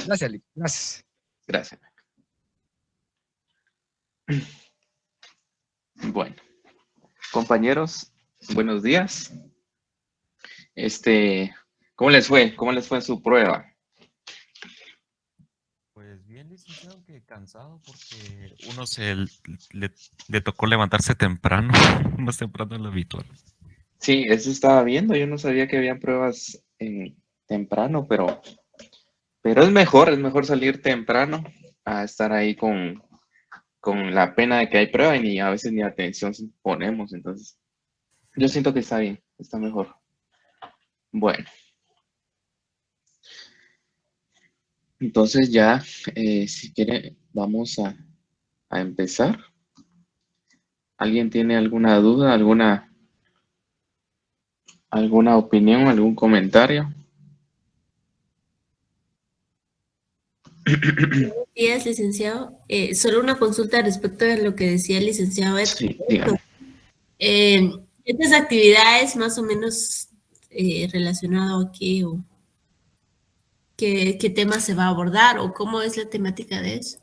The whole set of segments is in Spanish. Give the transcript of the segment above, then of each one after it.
Gracias, Lick. Gracias. Gracias. Bueno, compañeros, buenos días. ¿Cómo les fue? ¿Cómo les fue en su prueba? Pues bien, licenciado, que cansado porque le tocó levantarse temprano, más temprano de lo habitual. Sí, eso estaba viendo. Yo no sabía que habían pruebas temprano, pero es mejor salir temprano a estar ahí con la pena de que hay prueba y ni a veces ni atención ponemos. Entonces, yo siento que está bien, está mejor. Bueno, entonces ya, si quiere, vamos a empezar. ¿Alguien tiene alguna duda, alguna opinión, algún comentario? Buenos días, licenciado. Solo una consulta respecto a lo que decía el licenciado Héctor. Sí, dígame. Estas actividades más o menos relacionado a qué o qué tema se va a abordar o cómo es la temática de eso.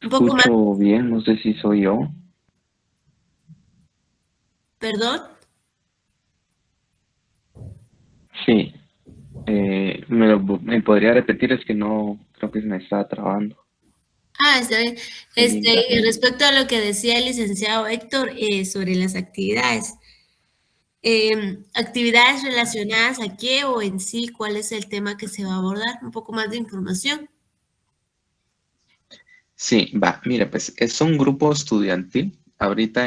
Un poco más, Escucho bien, no sé si soy yo. perdón. Sí, ¿me podría repetir? Es que no, creo que se me está trabando Está bien. el internet. Respecto a lo que decía el licenciado Héctor sobre las actividades. Actividades relacionadas a qué o en sí, cuál es el tema que se va a abordar, un poco más de información. Sí, va, mire, pues es un grupo estudiantil. Ahorita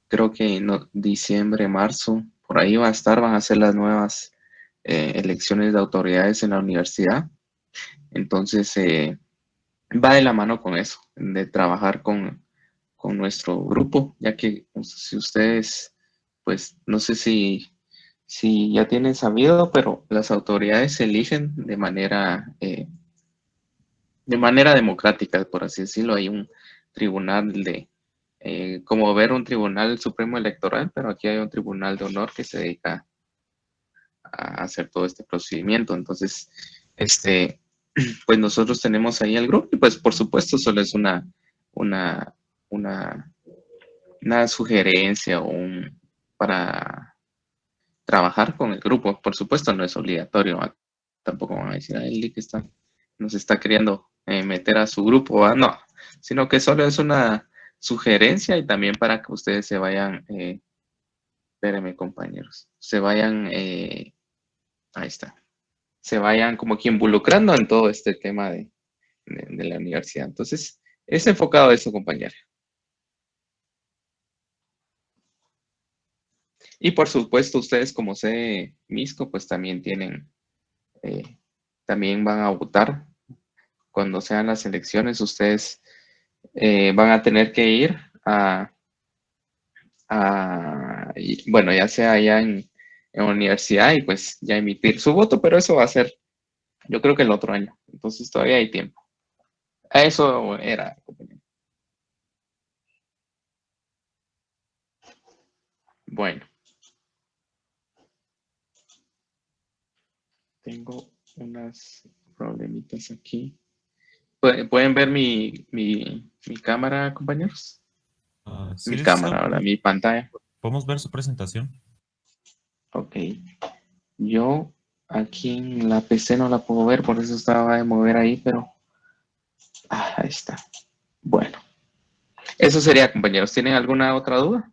creo que en diciembre, marzo, por ahí van a ser las nuevas elecciones de autoridades en la universidad. Entonces, va de la mano con eso, de trabajar con nuestro grupo, ya que si ustedes, pues no sé si ya tienen sabido, pero las autoridades se eligen de manera democrática, por así decirlo. Hay un tribunal como ver un tribunal supremo electoral, pero aquí hay un tribunal de honor que se dedica a hacer todo este procedimiento. Entonces, pues nosotros tenemos ahí el grupo y pues por supuesto solo es una, una, una sugerencia para trabajar con el grupo. Por supuesto no es obligatorio. Tampoco van a decir, ay, Lick nos está queriendo meter a su grupo. No, sino que solo es una sugerencia y también para que ustedes se vayan, espérenme compañeros, ahí está, se vayan como que involucrando en todo este tema de la universidad. Entonces, es enfocado a eso, compañero. Y por supuesto, ustedes como sede Misco, pues eh, también van a votar. Cuando sean las elecciones, ustedes van a tener que ir bueno, ya sea allá en la universidad y pues ya emitir su voto, pero eso va a ser, yo creo que el otro año. Entonces todavía hay tiempo. A eso era, compañero. Bueno, tengo unas problemitas aquí. ¿Pueden ver mi cámara, compañeros? Sí, Mi licenciado, cámara, ahora, mi pantalla. ¿podemos ver su presentación? Ok. Yo aquí en la PC no la puedo ver, por eso estaba de mover ahí, pero ahí está. Bueno, eso sería, compañeros. ¿Tienen alguna otra duda?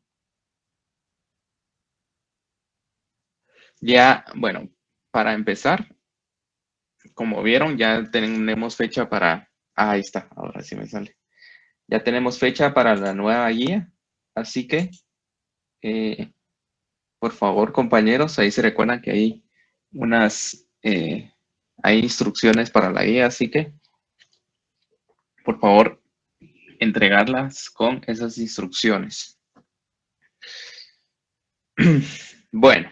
Ya, bueno, para empezar, como vieron, ya tenemos fecha para... ahí está, ahora sí me sale. Ya tenemos fecha para la nueva guía, así que, eh, por favor, compañeros, ahí se recuerdan que hay instrucciones para la guía, así que, por favor, entregarlas con esas instrucciones. Bueno,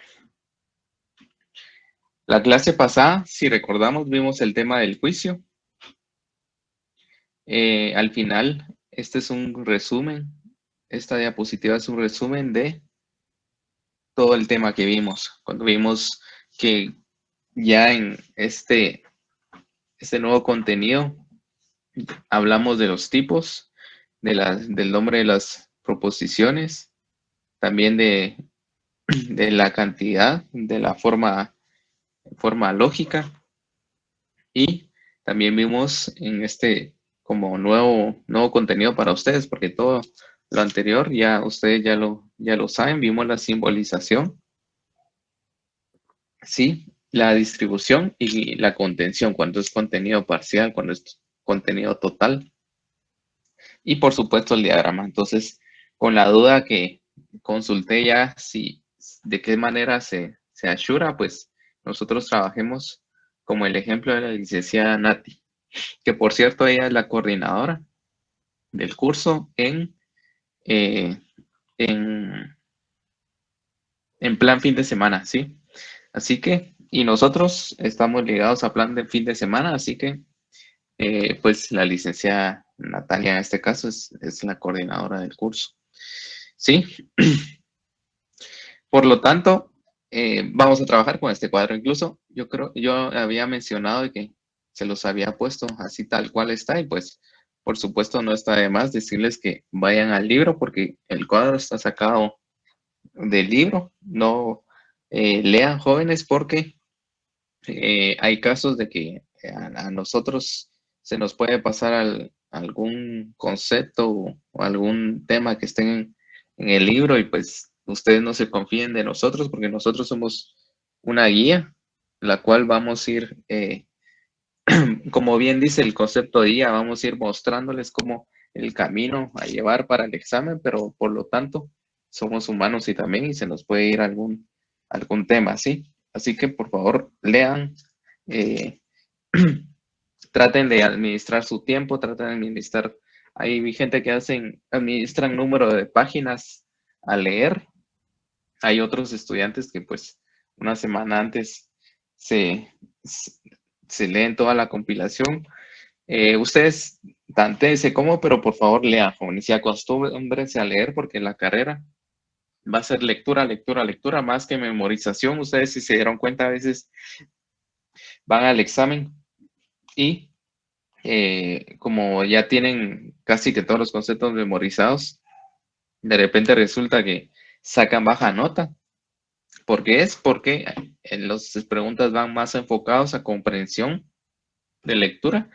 la clase pasada, si recordamos, vimos el tema del juicio. Al final, este es un resumen, esta diapositiva es un resumen de todo el tema que vimos. Cuando vimos que ya en este nuevo contenido hablamos de los tipos, del nombre de las proposiciones, también de la cantidad, de la forma lógica, y también vimos en este como nuevo contenido para ustedes, porque todo lo anterior ya ustedes ya lo saben. Vimos la simbolización, sí, la distribución y la contención, cuando es contenido parcial, cuando es contenido total, y por supuesto el diagrama. Entonces, con la duda que consulté ya si de qué manera se ashura, pues nosotros trabajemos como el ejemplo de la licenciada Nati, que por cierto ella es la coordinadora del curso en plan fin de semana, ¿sí? Así que, y nosotros estamos ligados a plan de fin de semana, así que pues la licenciada Natalia en este caso es la coordinadora del curso, ¿sí? Por lo tanto, vamos a trabajar con este cuadro. Incluso yo había mencionado de que se los había puesto así tal cual está, y pues por supuesto no está de más decirles que vayan al libro porque el cuadro está sacado del libro. No lean, jóvenes, porque hay casos de que a nosotros se nos puede pasar algún concepto o algún tema que esté en el libro, y pues ustedes no se confíen de nosotros, porque nosotros somos una guía, la cual vamos a ir, como bien dice el concepto de guía, vamos a ir mostrándoles cómo el camino a llevar para el examen, pero por lo tanto somos humanos y también y se nos puede ir algún tema, ¿sí? Así que por favor lean, traten de administrar su tiempo, traten de administrar. Hay gente que administran número de páginas a leer. Hay otros estudiantes que pues una semana antes se leen toda la compilación. Ustedes tantéense cómo, pero por favor lean, jóvenes, y acostúmbrense a leer, porque la carrera va a ser lectura, lectura, lectura, más que memorización. Ustedes, si se dieron cuenta, a veces van al examen y como ya tienen casi que todos los conceptos memorizados, de repente resulta que sacan baja nota. ¿Por qué es? Porque las preguntas van más enfocados a comprensión de lectura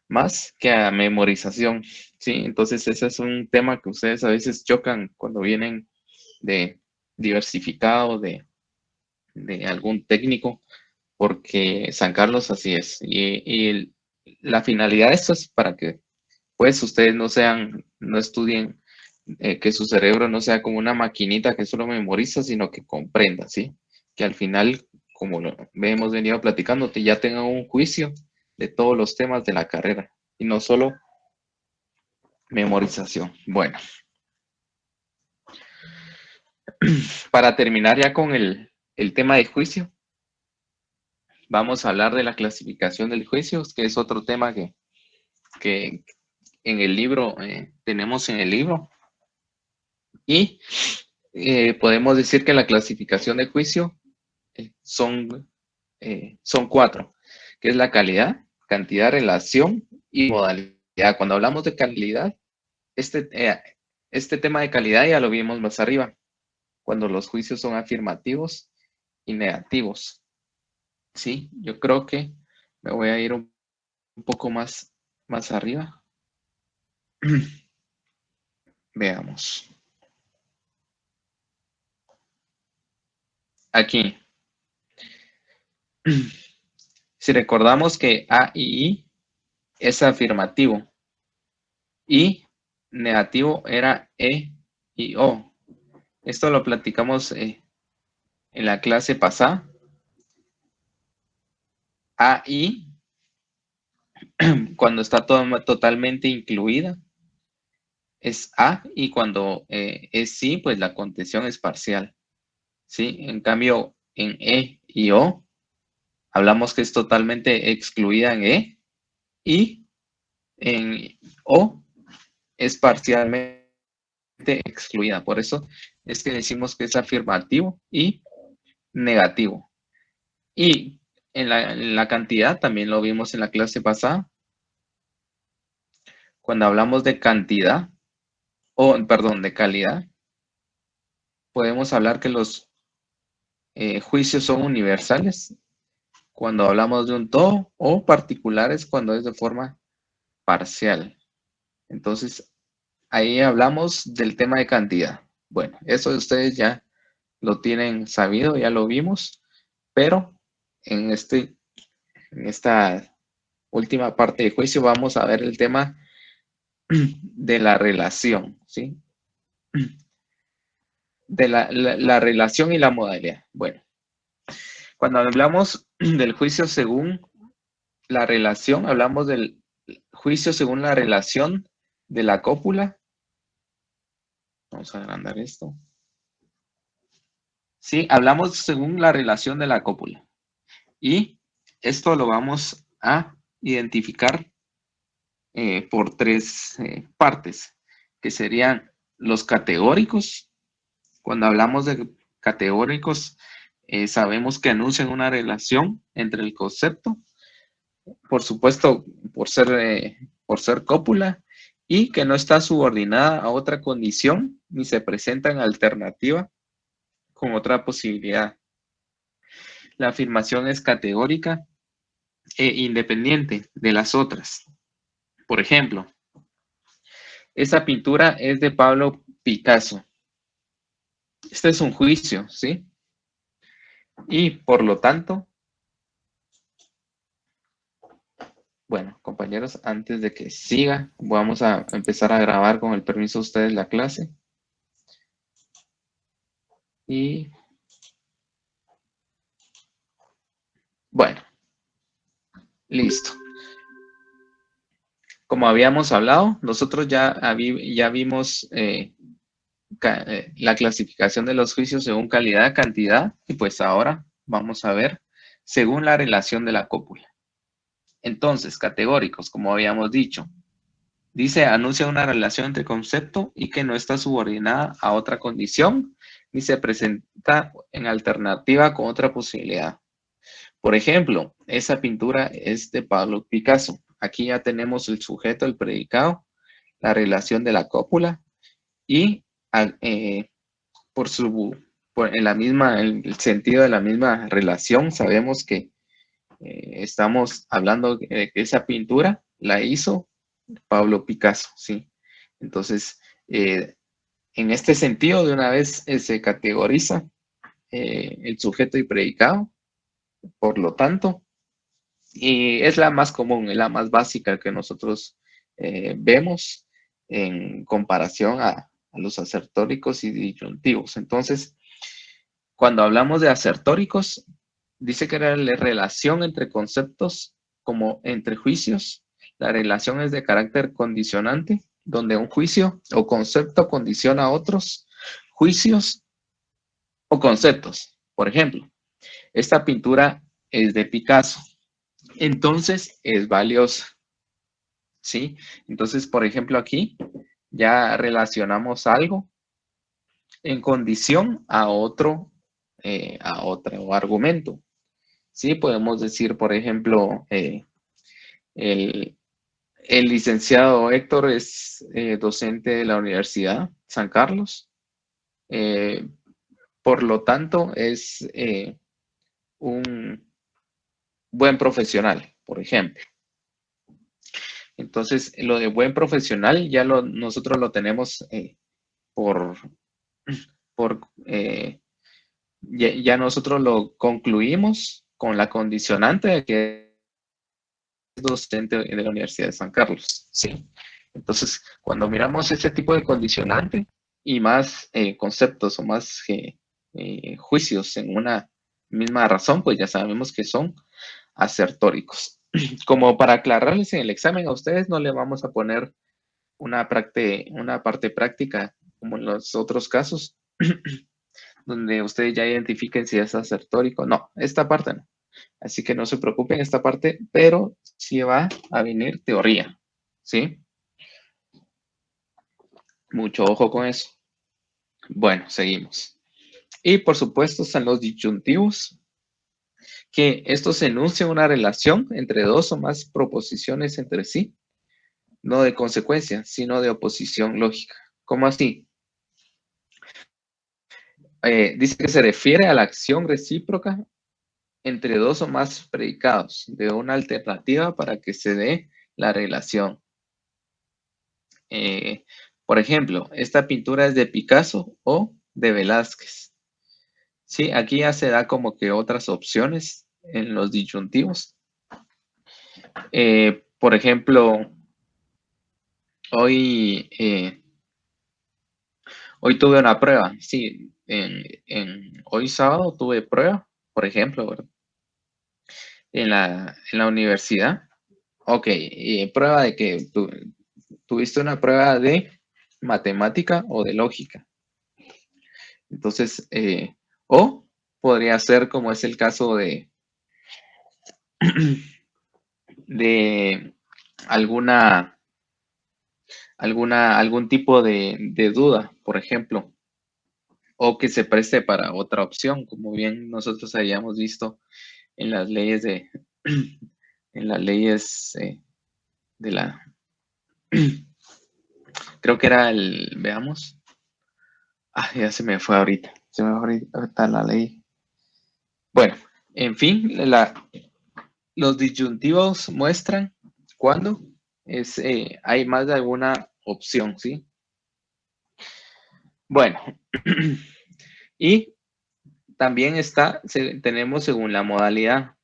más que a memorización, ¿sí? Entonces ese es un tema que ustedes a veces chocan cuando vienen de diversificado, de algún técnico, porque San Carlos así es. Y la finalidad de esto es para que pues ustedes no estudien, que su cerebro no sea como una maquinita que solo memoriza, sino que comprenda, ¿sí? Que al final, como lo hemos venido platicando, que ya tengan un juicio de todos los temas de la carrera y no solo memorización. Bueno, para terminar ya con el tema de juicio, vamos a hablar de la clasificación del juicio, que es otro tema que en el libro, tenemos en el libro. Y podemos decir que la clasificación de juicio son 4, que es la calidad, cantidad, relación y modalidad. Cuando hablamos de calidad, este tema de calidad ya lo vimos más arriba, cuando los juicios son afirmativos y negativos. Sí, yo creo que me voy a ir un poco más arriba. Veamos. Aquí. Si recordamos que A y I es afirmativo y negativo era E y O. Esto lo platicamos en la clase pasada. A y cuando está totalmente incluida es A, y cuando es sí, pues la contención es parcial. ¿Sí? En cambio, en E y O hablamos que es totalmente excluida en E, y en O es parcialmente excluida. Por eso es que decimos que es afirmativo y negativo. Y en la cantidad, también lo vimos en la clase pasada. Cuando hablamos de cantidad, perdón, de calidad, podemos hablar que los juicios son universales cuando hablamos de un todo o particulares cuando es de forma parcial. Entonces, ahí hablamos del tema de cantidad. Bueno, eso ustedes ya lo tienen sabido, ya lo vimos, pero en esta última parte de juicio vamos a ver el tema de la relación, ¿sí? De la relación y la modalidad. Bueno, cuando hablamos del juicio según la relación, hablamos del juicio según la relación de la cópula. Vamos a agrandar esto. Sí, hablamos según la relación de la cópula. Y esto lo vamos a identificar por tres partes, que serían los categóricos. Cuando hablamos de categóricos, sabemos que anuncian una relación entre el concepto, por supuesto, por ser cópula, y que no está subordinada a otra condición ni se presenta en alternativa con otra posibilidad. La afirmación es categórica e independiente de las otras. Por ejemplo, esa pintura es de Pablo Picasso. Este es un juicio, ¿sí? Y por lo tanto, bueno, compañeros, antes de que siga, vamos a empezar a grabar con el permiso de ustedes la clase. Y bueno, listo. Como habíamos hablado, nosotros ya vimos la clasificación de los juicios según calidad, cantidad, y pues ahora vamos a ver según la relación de la cópula. Entonces, categóricos, como habíamos dicho, dice, anuncia una relación entre concepto y que no está subordinada a otra condición, ni se presenta en alternativa con otra posibilidad. Por ejemplo, esa pintura es de Pablo Picasso. Aquí ya tenemos el sujeto, el predicado, la relación de la cópula y en el sentido de la misma relación, sabemos que estamos hablando de que esa pintura la hizo Pablo Picasso, ¿sí? Entonces, en este sentido, de una vez se categoriza el sujeto y predicado, por lo tanto, y es la más común, es la más básica que nosotros vemos en comparación a los asertóricos y disyuntivos. Entonces, cuando hablamos de asertóricos, dice que era la relación entre conceptos como entre juicios. La relación es de carácter condicionante, donde un juicio o concepto condiciona a otros juicios o conceptos. Por ejemplo, esta pintura es de Picasso, entonces es valiosa, ¿sí? Entonces, por ejemplo, aquí ya relacionamos algo en condición a otro argumento. Sí, podemos decir, por ejemplo, el licenciado Héctor es docente de la Universidad San Carlos. Por lo tanto, es un buen profesional, por ejemplo. Entonces, lo de buen profesional ya nosotros lo tenemos ya nosotros lo concluimos con la condicionante de que es docente de la Universidad de San Carlos, ¿sí? Entonces, cuando miramos ese tipo de condicionante y más conceptos o más juicios en una misma razón, pues ya sabemos que son asertóricos. Como para aclararles en el examen, a ustedes no le vamos a poner una parte práctica como en los otros casos, donde ustedes ya identifiquen si es asertórico. No, esta parte no. Así que no se preocupen esta parte, pero sí va a venir teoría, ¿sí? Mucho ojo con eso. Bueno, seguimos. Y por supuesto están los disyuntivos, que esto se enuncia una relación entre dos o más proposiciones entre sí, no de consecuencia, sino de oposición lógica. ¿Cómo así? Dice que se refiere a la acción recíproca entre dos o más predicados de una alternativa para que se dé la relación. Por ejemplo, esta pintura es de Picasso o de Velázquez. Sí, aquí ya se da como que otras opciones en los disyuntivos. Por ejemplo, hoy, hoy tuve una prueba. Sí, hoy sábado tuve prueba, por ejemplo, ¿verdad? En la universidad. Ok, prueba de que tuviste una prueba de matemática o de lógica. Entonces, o podría ser como es el caso de algún tipo de duda, por ejemplo, o que se preste para otra opción, como bien nosotros hayamos visto en las leyes en las leyes de la, creo que era veamos, ya se me fue ahorita, ahorita la ley. Bueno, en fin, los disyuntivos muestran cuando hay más de alguna opción, ¿sí? Bueno, y también tenemos según la modalidad,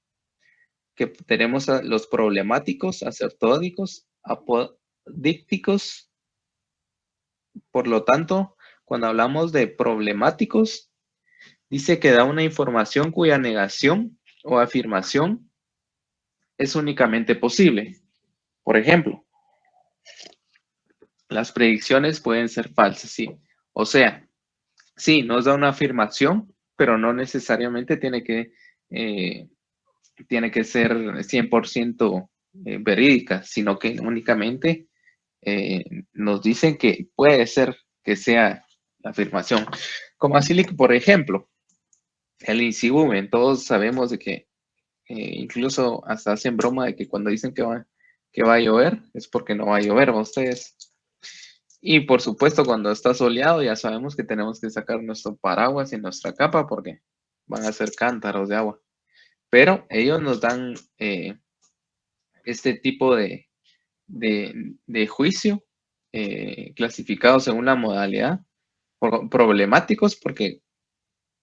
que tenemos a los problemáticos, asertódicos, apodícticos. Por lo tanto, cuando hablamos de problemáticos, dice que da una información cuya negación o afirmación es únicamente posible. Por ejemplo, las predicciones pueden ser falsas, sí. O sea, sí, nos da una afirmación, pero no necesariamente tiene que ser 100% verídica, sino que únicamente nos dicen que puede ser que sea la afirmación. Como así, por ejemplo, el INSIBUMEN, todos sabemos de que incluso hasta hacen broma de que cuando dicen que va a llover es porque no va a llover, ¿va ustedes? Y por supuesto, cuando está soleado ya sabemos que tenemos que sacar nuestro paraguas y nuestra capa porque van a ser cántaros de agua. Pero ellos nos dan este tipo de juicio clasificado según la modalidad problemáticos porque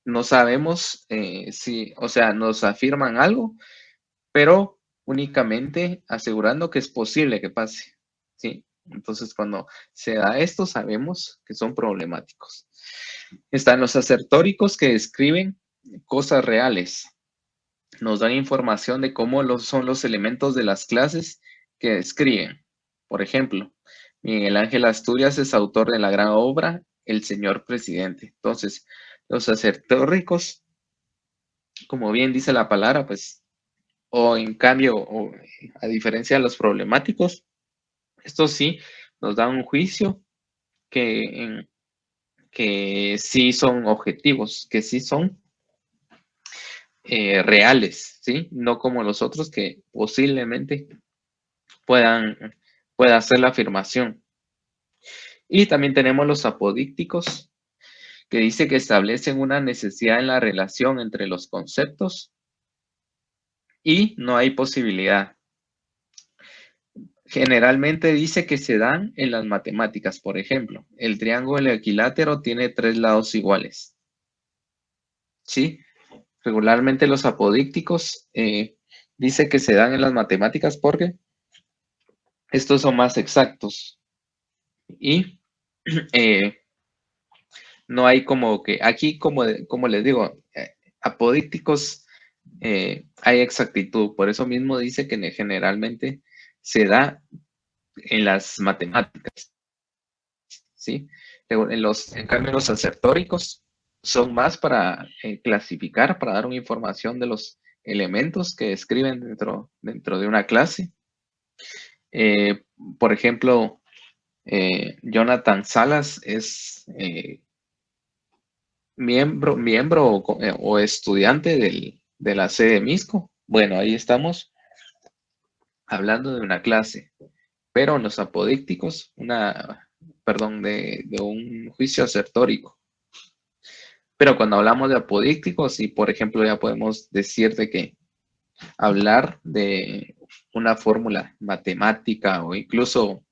no sabemos si, o sea, nos afirman algo, pero únicamente asegurando que es posible que pase, ¿sí? Entonces, cuando se da esto, sabemos que son problemáticos. Están los asertóricos que describen cosas reales. Nos dan información de cómo son los elementos de las clases que describen. Por ejemplo, Miguel Ángel Asturias es autor de la gran obra El Señor Presidente. Entonces, los asertóricos, como bien dice la palabra, pues, o en cambio, o a diferencia de los problemáticos, estos sí nos dan un juicio que sí son objetivos, que sí son reales, ¿sí? No como los otros que posiblemente pueda hacer la afirmación. Y también tenemos los apodícticos, que dice que establecen una necesidad en la relación entre los conceptos y no hay posibilidad. Generalmente dice que se dan en las matemáticas. Por ejemplo, el triángulo equilátero tiene 3 lados iguales. ¿Sí? Regularmente los apodícticos dice que se dan en las matemáticas porque estos son más exactos. Y no hay como que, aquí como les digo, apodícticos hay exactitud. Por eso mismo dice que generalmente se da en las matemáticas. ¿Sí? En cambio, los asertóricos son más para clasificar, para dar una información de los elementos que describen dentro de una clase. Por ejemplo, Jonathan Salas es miembro o estudiante del de la sede Misco. Bueno, ahí estamos hablando de una clase, pero en los apodícticos, de un juicio asertórico. Pero cuando hablamos de apodícticos, y por ejemplo ya podemos decir de que hablar de una fórmula matemática o incluso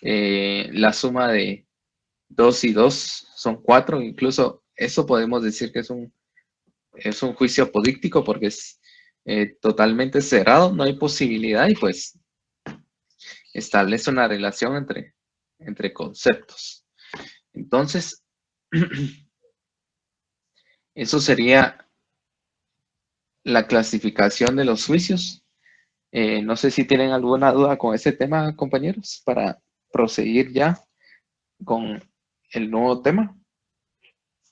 la suma de 2 y 2 son 4, incluso eso podemos decir que es un juicio apodíctico porque es totalmente cerrado, no hay posibilidad y pues establece una relación entre conceptos. Entonces, eso sería la clasificación de los juicios. No sé si tienen alguna duda con ese tema, compañeros, para proseguir ya con el nuevo tema,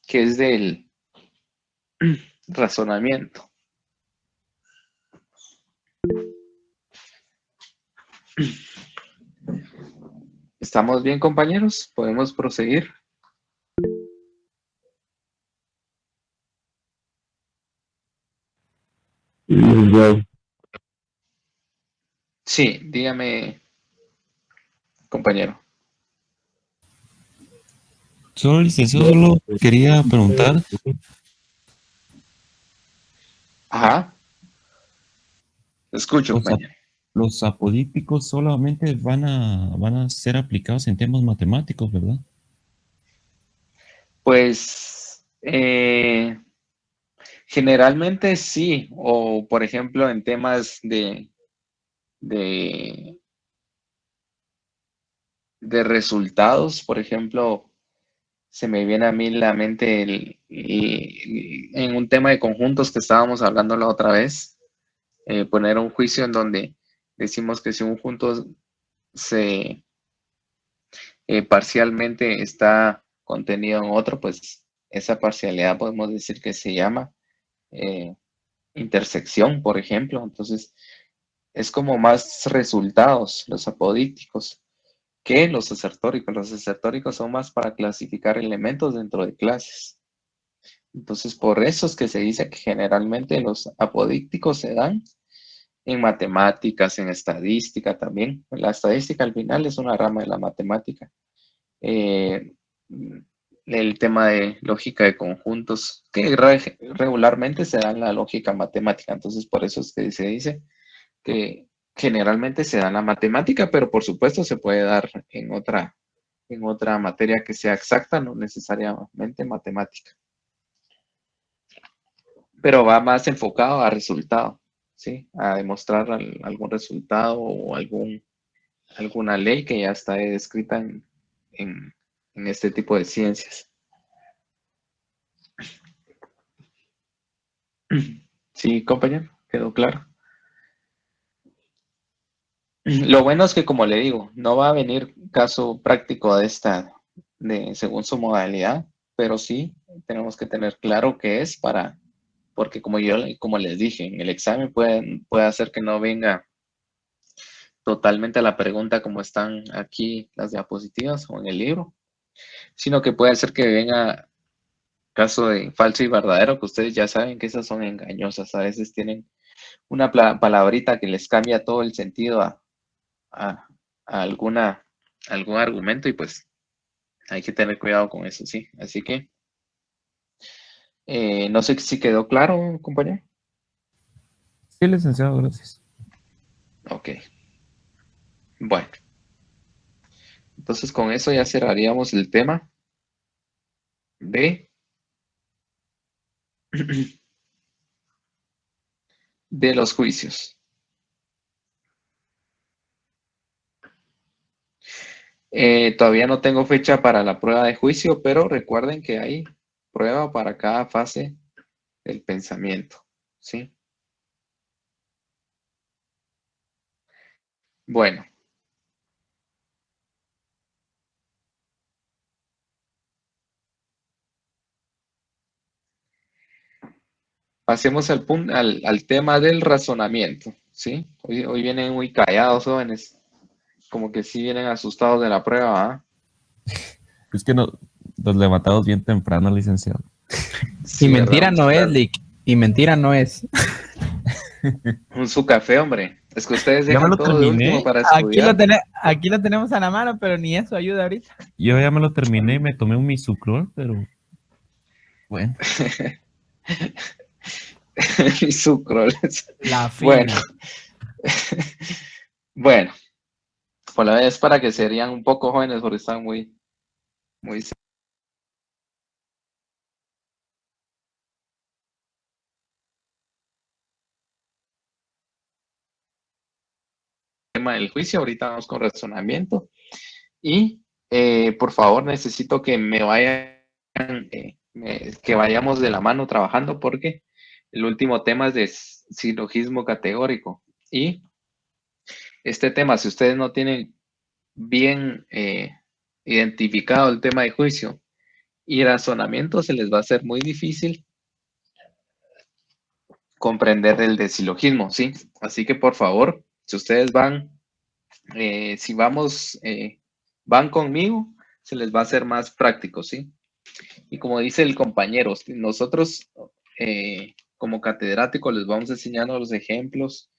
que es del razonamiento. ¿Estamos bien, compañeros? ¿Podemos proseguir? Sí, dígame, compañero. Solo, licenciado, solo quería preguntar, Ajá. Escucho, los, ap- compañero. los apodícticos solamente van a ser aplicados en temas matemáticos, ¿verdad? Pues generalmente sí, o por ejemplo en temas de, de resultados, por ejemplo, se me viene a mí la mente en un tema de conjuntos que estábamos hablando la otra vez, poner un juicio en donde decimos que si un conjunto se parcialmente está contenido en otro, pues esa parcialidad podemos decir que se llama intersección, por ejemplo. Entonces, es como más resultados, los apodícticos, que los asertóricos. Los asertóricos son más para clasificar elementos dentro de clases. Entonces, por eso es que se dice que generalmente los apodícticos se dan en matemáticas, en estadística también. La estadística al final es una rama de la matemática. El tema de lógica de conjuntos, que regularmente se da en la lógica matemática. Entonces, por eso es que se dice que generalmente se da en la matemática, pero por supuesto se puede dar en otra materia que sea exacta, no necesariamente matemática. Pero va más enfocado a resultado, ¿sí? A demostrar algún resultado o alguna ley que ya está descrita en este tipo de ciencias. Sí, compañero, quedó claro. Lo bueno es que, como le digo, no va a venir caso práctico según su modalidad, pero sí tenemos que tener claro qué es porque como les dije, en el examen puede hacer que no venga totalmente a la pregunta como están aquí las diapositivas o en el libro, sino que puede ser que venga caso de falso y verdadero, que ustedes ya saben que esas son engañosas, a veces tienen una palabrita que les cambia todo el sentido a algún argumento y pues hay que tener cuidado con eso, sí. Así que no sé si quedó claro, compañero. Sí, licenciado, gracias. Ok. Bueno, entonces con eso ya cerraríamos el tema de, de los juicios. Todavía no tengo fecha para la prueba de juicio, pero recuerden que hay prueba para cada fase del pensamiento, ¿sí? Bueno. Pasemos al tema del razonamiento, ¿sí? Hoy vienen muy callados, jóvenes, como que sí vienen asustados de la prueba, ¿ah? Es que nos levantamos bien temprano, licenciado. Y Sí, ¿verdad? mentira no es, Lick. Y mentira no es. Su café, hombre. Es que ustedes Ya me dejan lo todo de terminé. último para estudiar. Aquí lo tenemos a la mano, pero ni eso ayuda ahorita. Yo ya me lo terminé y me tomé un Misucrol, pero bueno. Y sucroles. La Bueno, fina. bueno. Por la vez para que serían un poco jóvenes porque están muy tema del juicio. Ahorita vamos con razonamiento. Y por favor, necesito que me vayan, que vayamos de la mano trabajando porque el último tema es de silogismo categórico. Y este tema, si ustedes no tienen bien identificado el tema de juicio y razonamiento, se les va a hacer muy difícil comprender el de silogismo, ¿sí? Así que por favor, si ustedes van, si vamos, van conmigo, se les va a hacer más práctico, ¿sí? Y como dice el compañero, nosotros como catedráticos les vamos enseñando los ejemplos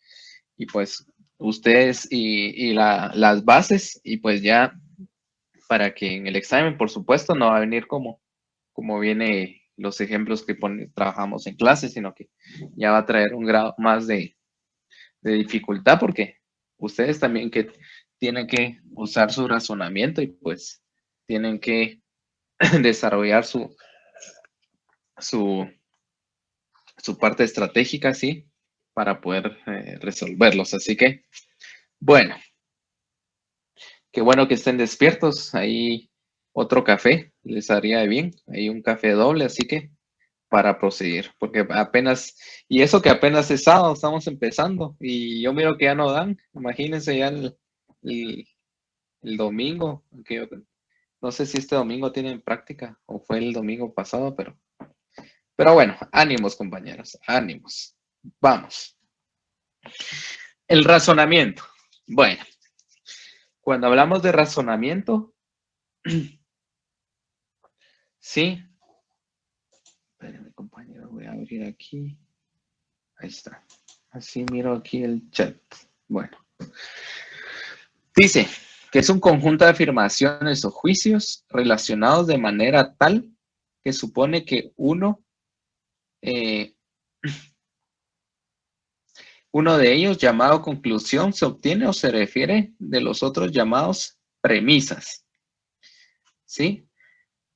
y pues ustedes y las bases y pues ya para que en el examen, por supuesto, no va a venir como viene los ejemplos que trabajamos en clase, sino que ya va a traer un grado más de dificultad porque ustedes también que tienen que usar su razonamiento y pues tienen que desarrollar su parte estratégica, sí, para poder resolverlos. Así que, bueno, qué bueno que estén despiertos. Ahí otro café les haría bien. Ahí un café doble, así que para proseguir, porque apenas, y eso que apenas es sábado, estamos empezando, y yo miro que ya no dan, imagínense ya el domingo, que no sé si este domingo tienen práctica o fue el domingo pasado, pero bueno, ánimos compañeros, ánimos, vamos. El razonamiento, bueno, cuando hablamos de razonamiento, sí, espérenme compañero, voy a abrir aquí. Ahí está. Así miro aquí el chat. Bueno. Dice que es un conjunto de afirmaciones o juicios relacionados de manera tal que supone que uno de ellos, llamado conclusión, se obtiene o se refiere de los otros llamados premisas. ¿Sí?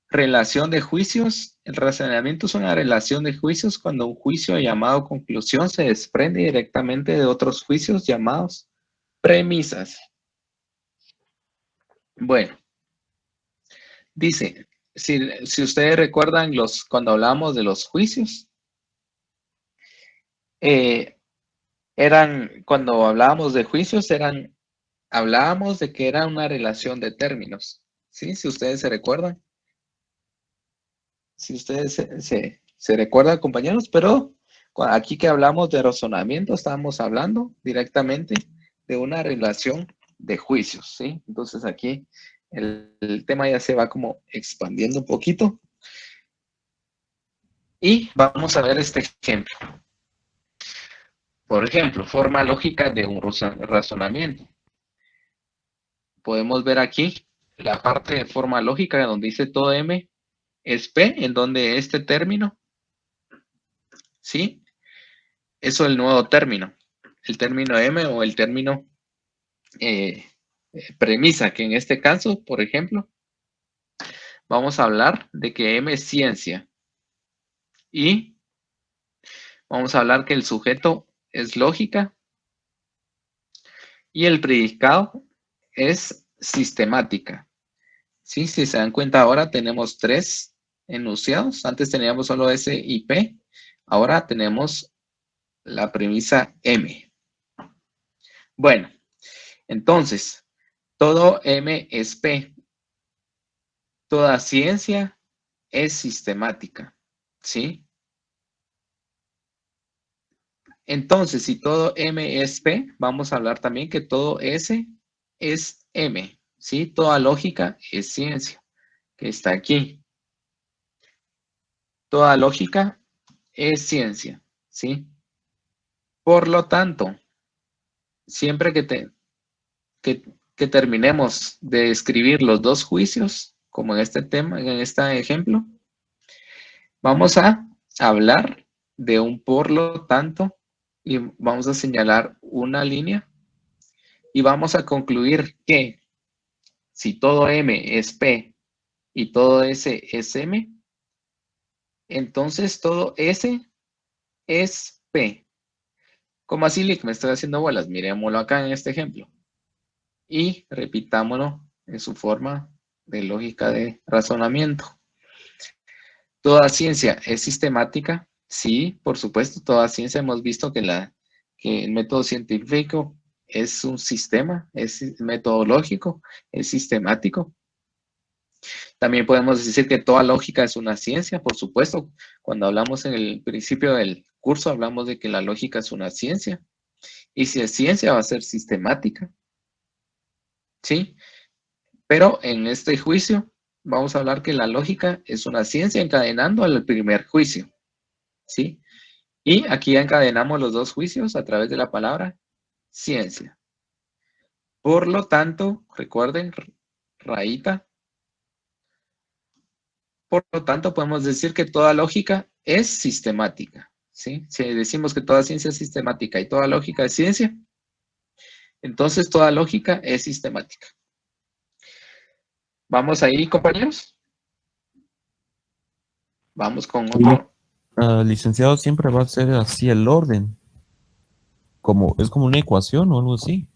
Relación de juicios. El razonamiento es una relación de juicios cuando un juicio llamado conclusión se desprende directamente de otros juicios llamados premisas. Bueno, dice, si ustedes recuerdan cuando hablamos de los juicios, cuando hablábamos de juicios, hablábamos de que era una relación de términos, ¿sí? Si ustedes se recuerdan. Si ustedes se recuerdan, compañeros, pero aquí que hablamos de razonamiento, estamos hablando directamente de una relación de juicios, ¿sí? Entonces aquí el tema ya se va como expandiendo un poquito. Y vamos a ver este ejemplo. Por ejemplo, forma lógica de un razonamiento. Podemos ver aquí la parte de forma lógica donde dice todo M es P, en donde este término, ¿sí? Eso es el nuevo término. El término M o el término premisa, que en este caso, por ejemplo, vamos a hablar de que M es ciencia. Y vamos a hablar que el sujeto es lógica y el predicado es sistemática. ¿Sí? Si se dan cuenta, ahora tenemos 3 enunciados. Antes teníamos solo S y P. Ahora tenemos la premisa M. Bueno, entonces, todo M es P. Toda ciencia es sistemática. ¿Sí? Entonces, si todo M es P, vamos a hablar también que todo S es M. ¿Sí? Toda lógica es ciencia, que está aquí. Toda lógica es ciencia. ¿sí? Por lo tanto, siempre que terminemos de escribir los dos juicios, como en este tema, en este ejemplo, vamos a hablar de un por lo tanto y vamos a señalar una línea y vamos a concluir que si todo M es P y todo S es M, entonces todo S es P. ¿Cómo así, Lick? Me estoy haciendo bolas. Miremoslo acá en este ejemplo. Y repitámoslo en su forma de lógica de razonamiento. ¿Toda ciencia es sistemática? Sí, por supuesto, toda ciencia hemos visto que el método científico es un sistema, es metodológico, es sistemático. También podemos decir que toda lógica es una ciencia, por supuesto. Cuando hablamos en el principio del curso, hablamos de que la lógica es una ciencia. Y si es ciencia, va a ser sistemática. ¿Sí? Pero en este juicio, vamos a hablar que la lógica es una ciencia encadenando al primer juicio. ¿Sí? Y aquí encadenamos los dos juicios a través de la palabra ciencia. Por lo tanto, recuerden, rayita. Por lo tanto, podemos decir que toda lógica es sistemática. ¿Sí? Si decimos que toda ciencia es sistemática y toda lógica es ciencia, entonces toda lógica es sistemática. ¿Vamos ahí, compañeros? Vamos con otro. Licenciado, siempre va a ser así el orden. Es como una ecuación o algo así.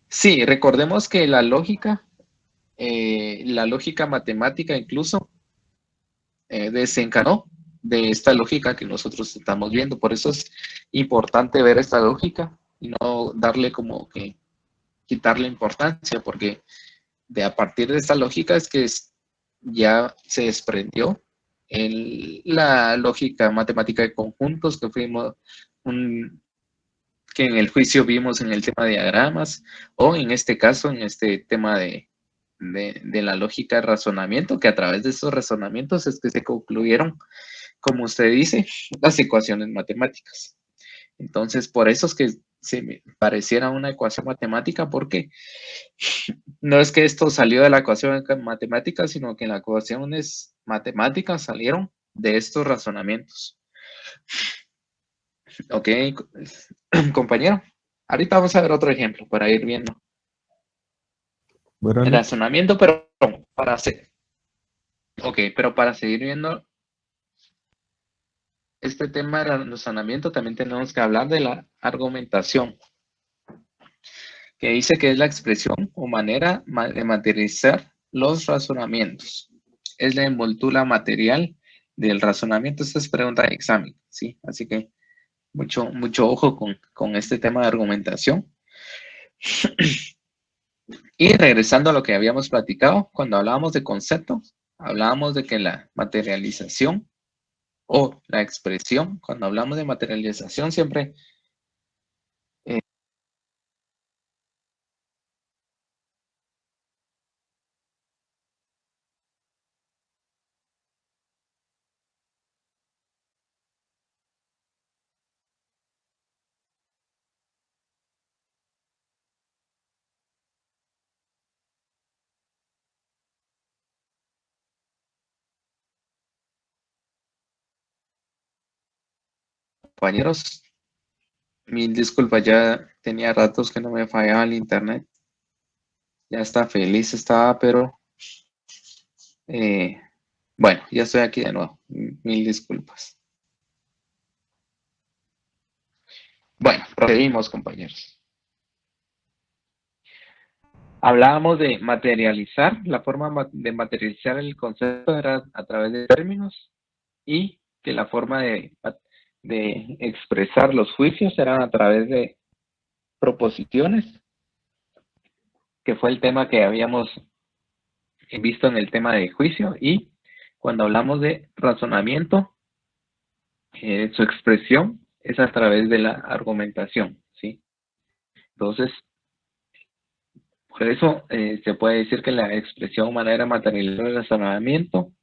Sí, recordemos que la lógica matemática incluso desencadenó de esta lógica que nosotros estamos viendo. Por eso es importante ver esta lógica y no darle como que quitarle importancia, porque a partir de esta lógica es que ya se desprendió la lógica matemática de conjuntos que que en el juicio vimos en el tema de diagramas, o en este caso, en este tema de la lógica de razonamiento, que a través de esos razonamientos es que se concluyeron, como usted dice, las ecuaciones matemáticas. Entonces, por eso es que se me pareciera una ecuación matemática, porque no es que esto salió de la ecuación matemática, sino que las ecuaciones matemáticas salieron de estos razonamientos. Ok, compañero. Ahorita vamos a ver otro ejemplo para ir viendo. Bueno, El razonamiento, pero para hacer. Ok, pero para seguir viendo este tema del razonamiento, también tenemos que hablar de la argumentación, que dice que es la expresión o manera de materializar los razonamientos. Es la envoltura material del razonamiento. Esta es pregunta de examen, ¿sí? Así que mucho ojo con este tema de argumentación. Y regresando a lo que habíamos platicado, cuando hablábamos de conceptos, hablábamos de que la materialización o la expresión, cuando hablamos de materialización, siempre compañeros, mil disculpas, ya tenía ratos que no me fallaba el internet. Ya está feliz estaba, pero bueno, ya estoy aquí de nuevo. Mil disculpas. Bueno, procedimos, compañeros. Hablábamos de materializar, la forma de materializar el concepto era a través de términos y que la forma de expresar los juicios era a través de proposiciones, que fue el tema que habíamos visto en el tema de juicio, y cuando hablamos de razonamiento, su expresión es a través de la argumentación, ¿sí? Entonces, por eso se puede decir que la expresión manera material del razonamiento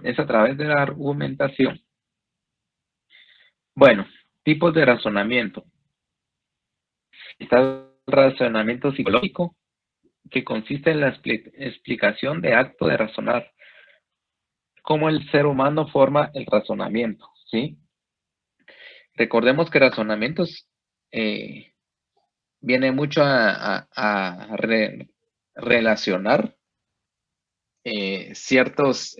es a través de la argumentación. Bueno, tipos de razonamiento. Está el razonamiento psicológico, que consiste en la explicación de acto de razonar, cómo el ser humano forma el razonamiento, ¿sí? Recordemos que razonamientos viene mucho a relacionar ciertos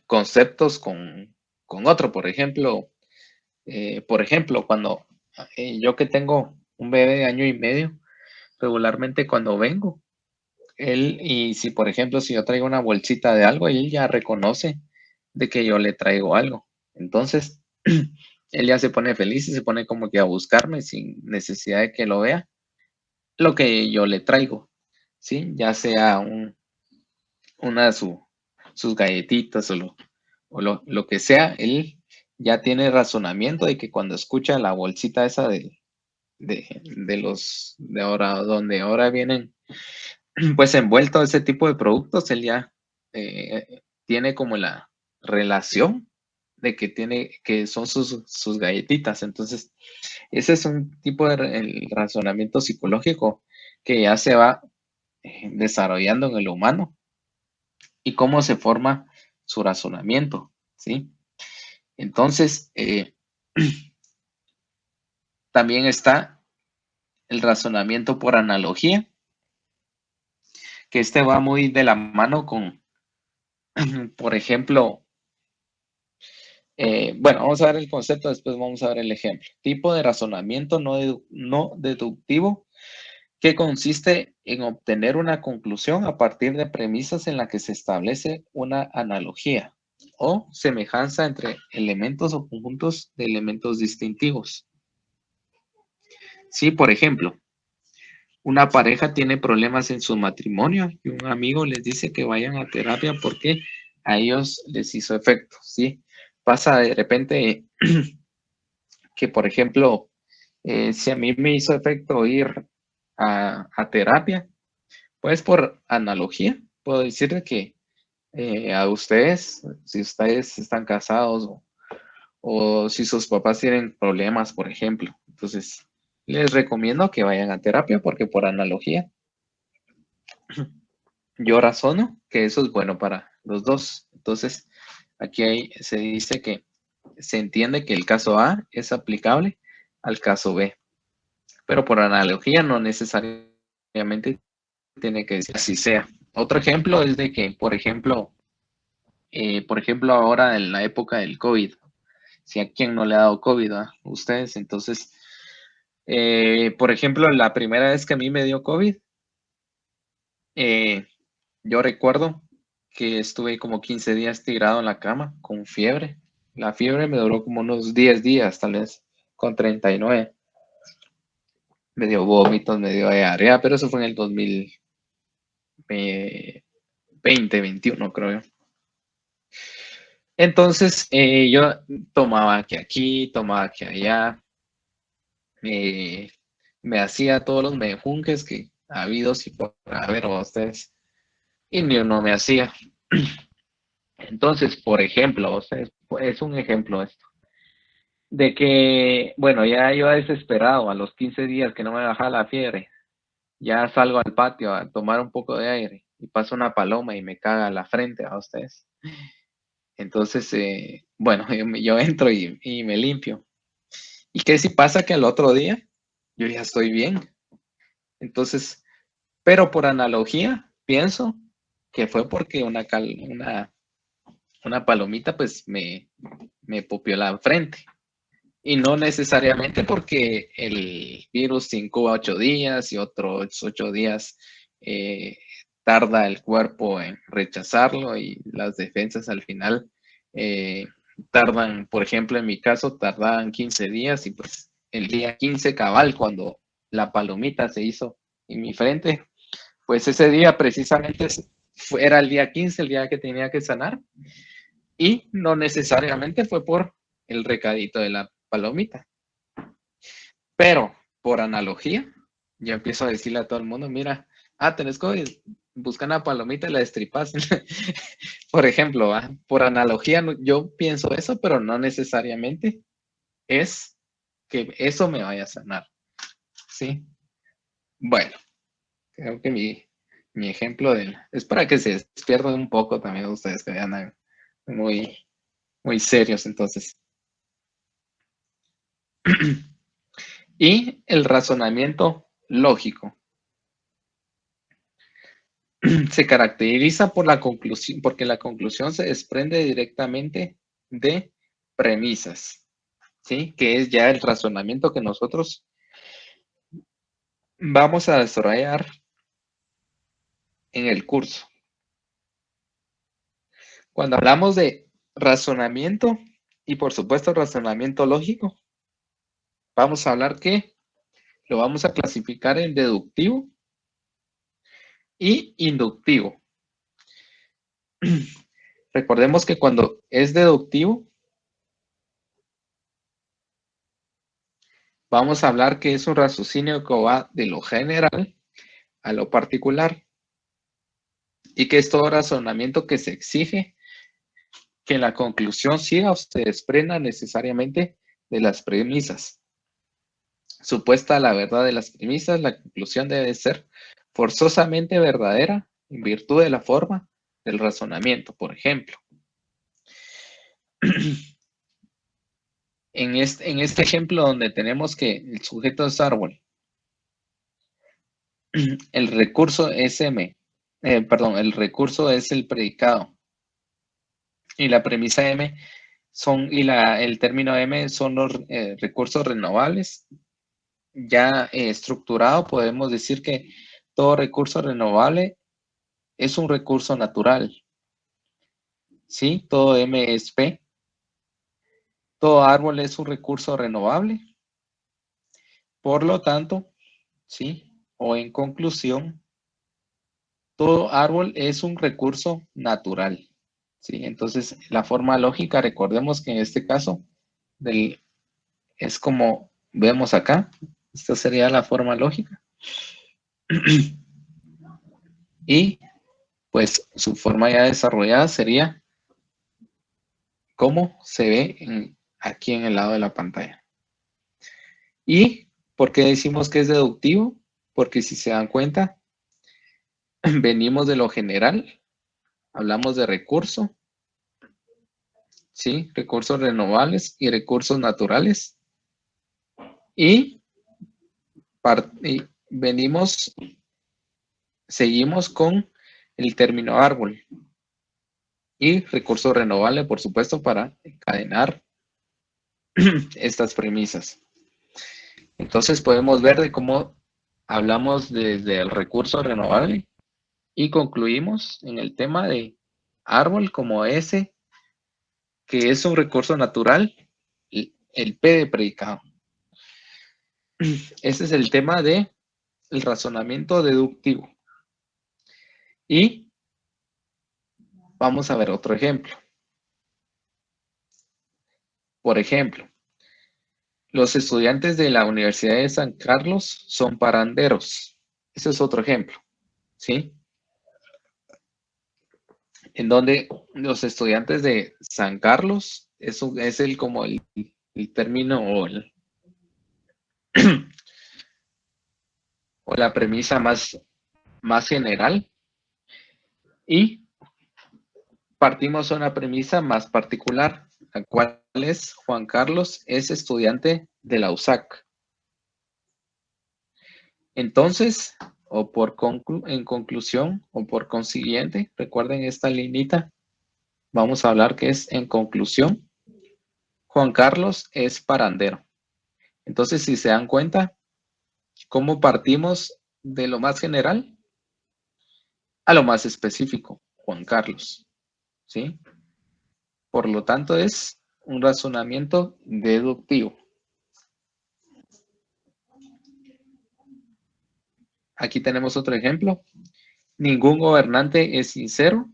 conceptos con otro. Por ejemplo, cuando yo que tengo un bebé de 1 año y medio, regularmente cuando vengo, y si por ejemplo, si yo traigo una bolsita de algo, él ya reconoce de que yo le traigo algo. Entonces, él ya se pone feliz y se pone como que a buscarme sin necesidad de que lo vea, lo que yo le traigo, ¿sí? Ya sea sus galletitas o lo que sea, él ya tiene razonamiento de que cuando escucha la bolsita esa de ahora, donde ahora vienen pues envuelto ese tipo de productos, él ya tiene como la relación de que son sus galletitas. Entonces, ese es un tipo de el razonamiento psicológico que ya se va desarrollando en el humano y cómo se forma su razonamiento, ¿sí? Entonces, también está el razonamiento por analogía, que este va muy de la mano con, por ejemplo, bueno, vamos a ver el concepto, después vamos a ver el ejemplo. Tipo de razonamiento no deductivo, que consiste en obtener una conclusión a partir de premisas en las que se establece una analogía o semejanza entre elementos o conjuntos de elementos distintivos. Sí, por ejemplo, una pareja tiene problemas en su matrimonio y un amigo les dice que vayan a terapia porque a ellos les hizo efecto, ¿sí? Pasa de repente que, por ejemplo, si a mí me hizo efecto ir a terapia, pues por analogía, puedo decirle que a ustedes, si ustedes están casados o si sus papás tienen problemas, por ejemplo, entonces les recomiendo que vayan a terapia porque por analogía yo razono que eso es bueno para los dos. Entonces, se dice que se entiende que el caso A es aplicable al caso B, pero por analogía no necesariamente tiene que decir así sea. Otro ejemplo es de que, por ejemplo, ahora en la época del COVID, si a quien no le ha dado COVID, a ustedes, entonces, por ejemplo, la primera vez que a mí me dio COVID, yo recuerdo que estuve como 15 días tirado en la cama con fiebre. La fiebre me duró como unos 10 días, tal vez, con 39. Me dio vómitos, me dio diarrea, pero eso fue en el 2021, creo yo. Entonces, yo tomaba que aquí, tomaba que allá, me hacía todos los mejunjes que ha habido, si por haber a ustedes, y ni uno me hacía. Entonces, por ejemplo, o sea, es un ejemplo esto, de que, bueno, ya yo desesperado a los 15 días que no me bajaba la fiebre, ya salgo al patio a tomar un poco de aire y pasa una paloma y me caga la frente a ustedes. Entonces, bueno, yo entro y me limpio. ¿Y qué si pasa que al otro día yo ya estoy bien? Entonces, pero por analogía, pienso que fue porque una palomita pues me popió la frente. Y no necesariamente porque el virus se incuba 8 días y otros 8 días tarda el cuerpo en rechazarlo y las defensas al final tardan, por ejemplo, en mi caso, tardaban 15 días y pues el día 15 cabal, cuando la palomita se hizo en mi frente, pues ese día precisamente era el día 15, el día que tenía que sanar, y no necesariamente fue por el recadito de la palomita. Pero por analogía, yo empiezo a decirle a todo el mundo, mira, tenés COVID, buscan la palomita y la destripas. Por ejemplo, por analogía, yo pienso eso, pero no necesariamente es que eso me vaya a sanar. ¿Sí? Bueno, creo que mi ejemplo es para que se despierten un poco también ustedes, que vean muy, muy serios entonces. Y el razonamiento lógico se caracteriza por la conclusión, porque la conclusión se desprende directamente de premisas, ¿sí? Que es ya el razonamiento que nosotros vamos a desarrollar en el curso. Cuando hablamos de razonamiento y por supuesto razonamiento lógico, vamos a hablar que lo vamos a clasificar en deductivo y inductivo. Recordemos que cuando es deductivo, vamos a hablar que es un raciocinio que va de lo general a lo particular y que es todo razonamiento que se exige que la conclusión siga o se desprenda necesariamente de las premisas. Supuesta la verdad de las premisas, la conclusión debe ser forzosamente verdadera en virtud de la forma del razonamiento, por ejemplo. En este ejemplo donde tenemos que el sujeto es árbol, el recurso es el recurso es el predicado y la premisa M el término M son los recursos renovables. Ya estructurado, podemos decir que todo recurso renovable es un recurso natural. ¿Sí? Todo M es P. Todo árbol es un recurso renovable. Por lo tanto, ¿sí? O en conclusión, todo árbol es un recurso natural. ¿Sí? Entonces, la forma lógica, recordemos que en este caso es como vemos acá. Esta sería la forma lógica. Y pues su forma ya desarrollada sería como se ve aquí en el lado de la pantalla. ¿Y por qué decimos que es deductivo? Porque si se dan cuenta, venimos de lo general, hablamos de recurso, ¿sí? Recursos renovables y recursos naturales. Y seguimos con el término árbol. Y recurso renovable, por supuesto, para encadenar estas premisas. Entonces podemos ver de cómo hablamos desde el recurso renovable y concluimos en el tema de árbol como ese, que es un recurso natural, el P de predicado. Ese es el tema del razonamiento deductivo. Y vamos a ver otro ejemplo. Por ejemplo, los estudiantes de la Universidad de San Carlos son paranderos. Ese es otro ejemplo, ¿sí? En donde los estudiantes de San Carlos es como el término o la premisa más general, y partimos de una premisa más particular, la cual es Juan Carlos es estudiante de la USAC. Entonces, en conclusión o por consiguiente, recuerden esta linita, vamos a hablar que es en conclusión, Juan Carlos es parandero. Entonces, si se dan cuenta, ¿cómo partimos de lo más general a lo más específico? Juan Carlos, ¿sí? Por lo tanto, es un razonamiento deductivo. Aquí tenemos otro ejemplo. Ningún gobernante es sincero.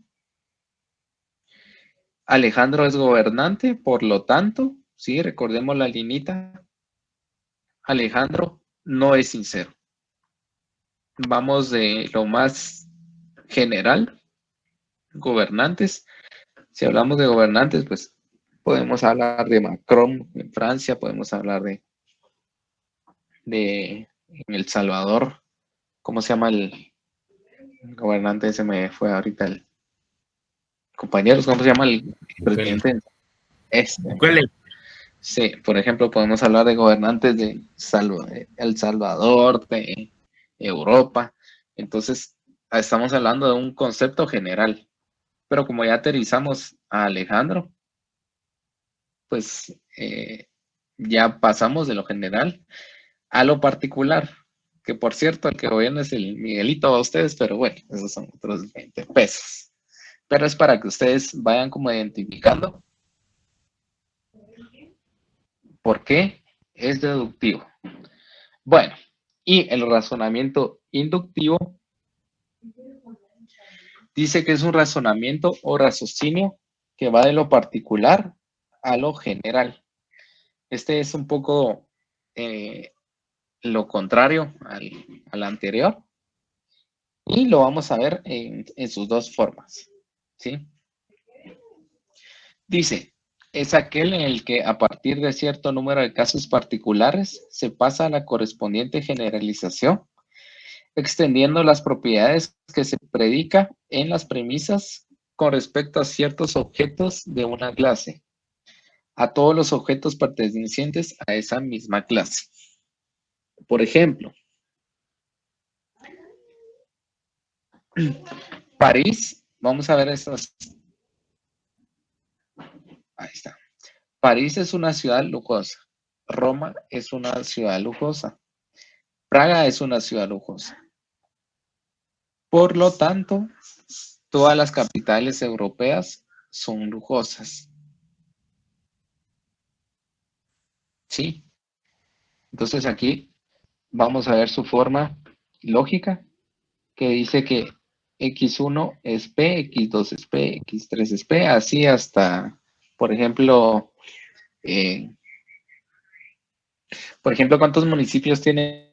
Alejandro es gobernante, por lo tanto, ¿sí? Recordemos la linita. Alejandro no es sincero. Vamos de lo más general, gobernantes. Si hablamos de gobernantes, pues podemos hablar de Macron en Francia, podemos hablar de en El Salvador. ¿Cómo se llama el gobernante? Se me fue ahorita el compañeros, ¿cómo se llama el presidente? Bukele. Sí, por ejemplo, podemos hablar de gobernantes de El Salvador, de Europa. Entonces, estamos hablando de un concepto general. Pero como ya aterrizamos a Alejandro, pues ya pasamos de lo general a lo particular. Que por cierto, el que gobierna es el Miguelito a ustedes, pero bueno, esos son otros 20 pesos. Pero es para que ustedes vayan como identificando por qué es deductivo. Bueno, y el razonamiento inductivo dice que es un razonamiento o raciocinio que va de lo particular a lo general. Este es un poco lo contrario al anterior y lo vamos a ver en sus dos formas, ¿sí? Dice, es aquel en el que a partir de cierto número de casos particulares se pasa a la correspondiente generalización, extendiendo las propiedades que se predica en las premisas con respecto a ciertos objetos de una clase, a todos los objetos pertenecientes a esa misma clase. Por ejemplo, París, vamos a ver estas. Ahí está. París es una ciudad lujosa. Roma es una ciudad lujosa. Praga es una ciudad lujosa. Por lo tanto, todas las capitales europeas son lujosas. ¿Sí? Entonces aquí vamos a ver su forma lógica, que dice que X1 es P, X2 es P, X3 es P, así hasta, por ejemplo, ¿cuántos municipios tiene?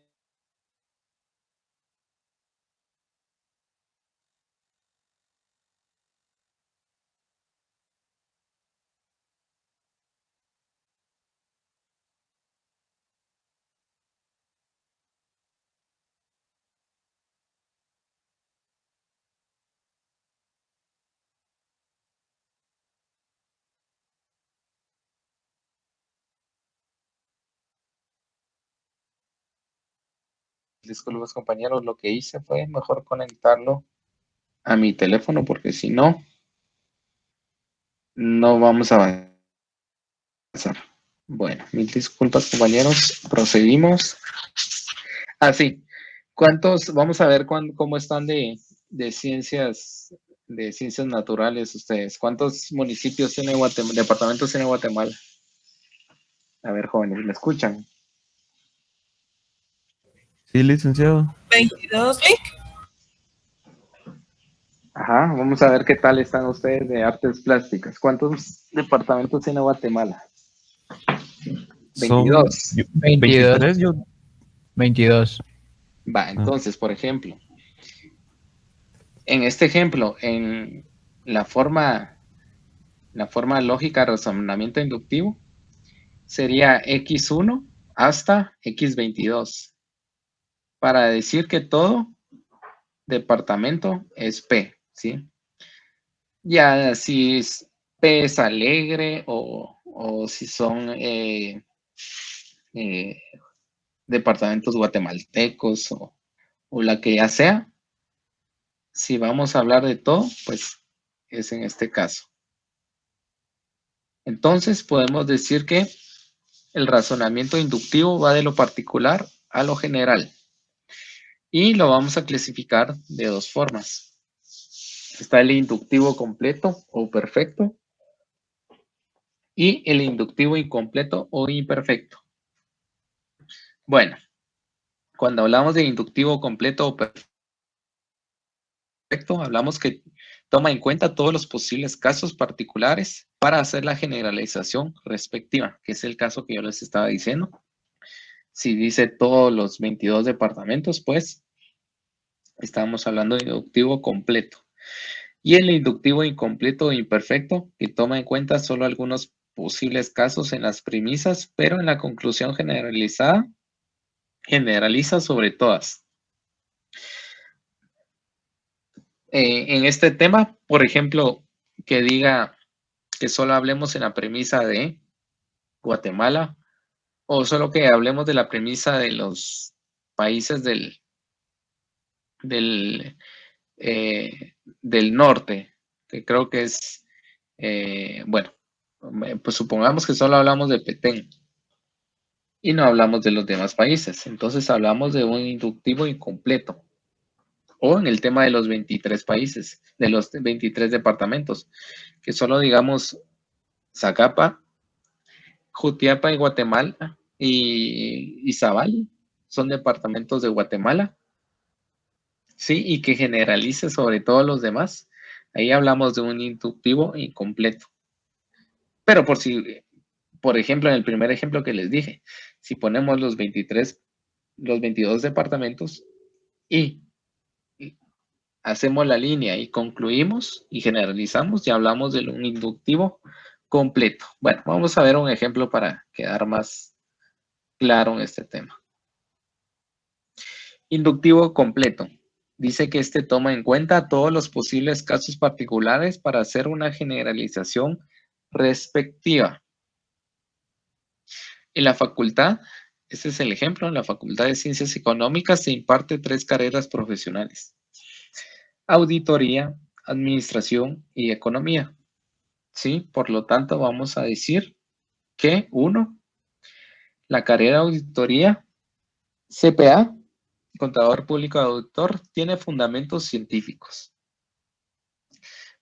Disculpen, compañeros, lo que hice fue mejor conectarlo a mi teléfono porque si no, no vamos a avanzar. Bueno, mil disculpas, compañeros. Proseguimos. Sí. ¿Cuántos? Vamos a ver cómo están de ciencias naturales ustedes. ¿Cuántos municipios tiene Guatemala, departamentos tiene Guatemala? A ver, jóvenes, ¿me escuchan? Sí, licenciado. 22. Ajá, vamos a ver qué tal están ustedes de artes plásticas. ¿Cuántos departamentos tiene Guatemala? 22. Son 22. 23, yo 22. Va, entonces, por ejemplo, en este ejemplo, en la forma lógica de razonamiento inductivo, sería X1 hasta X22. Para decir que todo departamento es P, ¿sí? Ya si P es alegre o si son departamentos guatemaltecos o la que ya sea, si vamos a hablar de todo, pues es en este caso. Entonces podemos decir que el razonamiento inductivo va de lo particular a lo general y lo vamos a clasificar de dos formas. Está el inductivo completo o perfecto y el inductivo incompleto o imperfecto. Bueno, cuando hablamos de inductivo completo o perfecto, hablamos que toma en cuenta todos los posibles casos particulares para hacer la generalización respectiva, que es el caso que yo les estaba diciendo. Si dice todos los 22 departamentos, pues Estamos hablando de inductivo completo. Y el inductivo incompleto o imperfecto, que toma en cuenta solo algunos posibles casos en las premisas, pero en la conclusión generaliza sobre todas. En este tema, por ejemplo, que diga que solo hablemos en la premisa de Guatemala, o solo que hablemos de la premisa de los países del norte, que creo que es, bueno, pues supongamos que solo hablamos de Petén y no hablamos de los demás países. Entonces hablamos de un inductivo incompleto. O en el tema de los 23 países, de los 23 departamentos, que solo digamos Zacapa, Jutiapa y Guatemala y Izabal son departamentos de Guatemala, ¿sí? Y que generalice sobre todos los demás. Ahí hablamos de un inductivo incompleto. Pero por ejemplo, en el primer ejemplo que les dije, si ponemos los 22 departamentos y hacemos la línea y concluimos y generalizamos, ya hablamos de un inductivo completo. Bueno, vamos a ver un ejemplo para quedar más claro en este tema. Inductivo completo. Dice que este toma en cuenta todos los posibles casos particulares para hacer una generalización respectiva. En la facultad, este es el ejemplo, en la Facultad de Ciencias Económicas se imparte 3 carreras profesionales: auditoría, administración y economía. ¿Sí? Por lo tanto, vamos a decir que 1, la carrera auditoría, CPA, contador público auditor, tiene fundamentos científicos.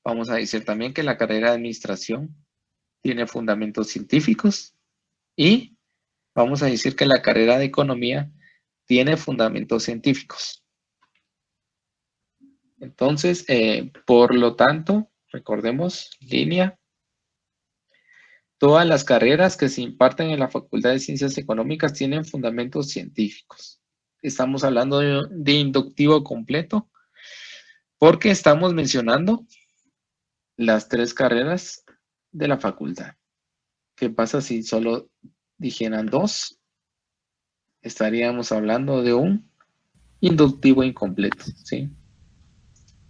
Vamos a decir también que la carrera de administración tiene fundamentos científicos y vamos a decir que la carrera de economía tiene fundamentos científicos. Entonces, por lo tanto, recordemos, línea, todas las carreras que se imparten en la Facultad de Ciencias Económicas tienen fundamentos científicos. Estamos hablando de inductivo completo porque estamos mencionando las 3 carreras de la facultad. ¿Qué pasa si solo dijeran 2? Estaríamos hablando de un inductivo incompleto, ¿sí?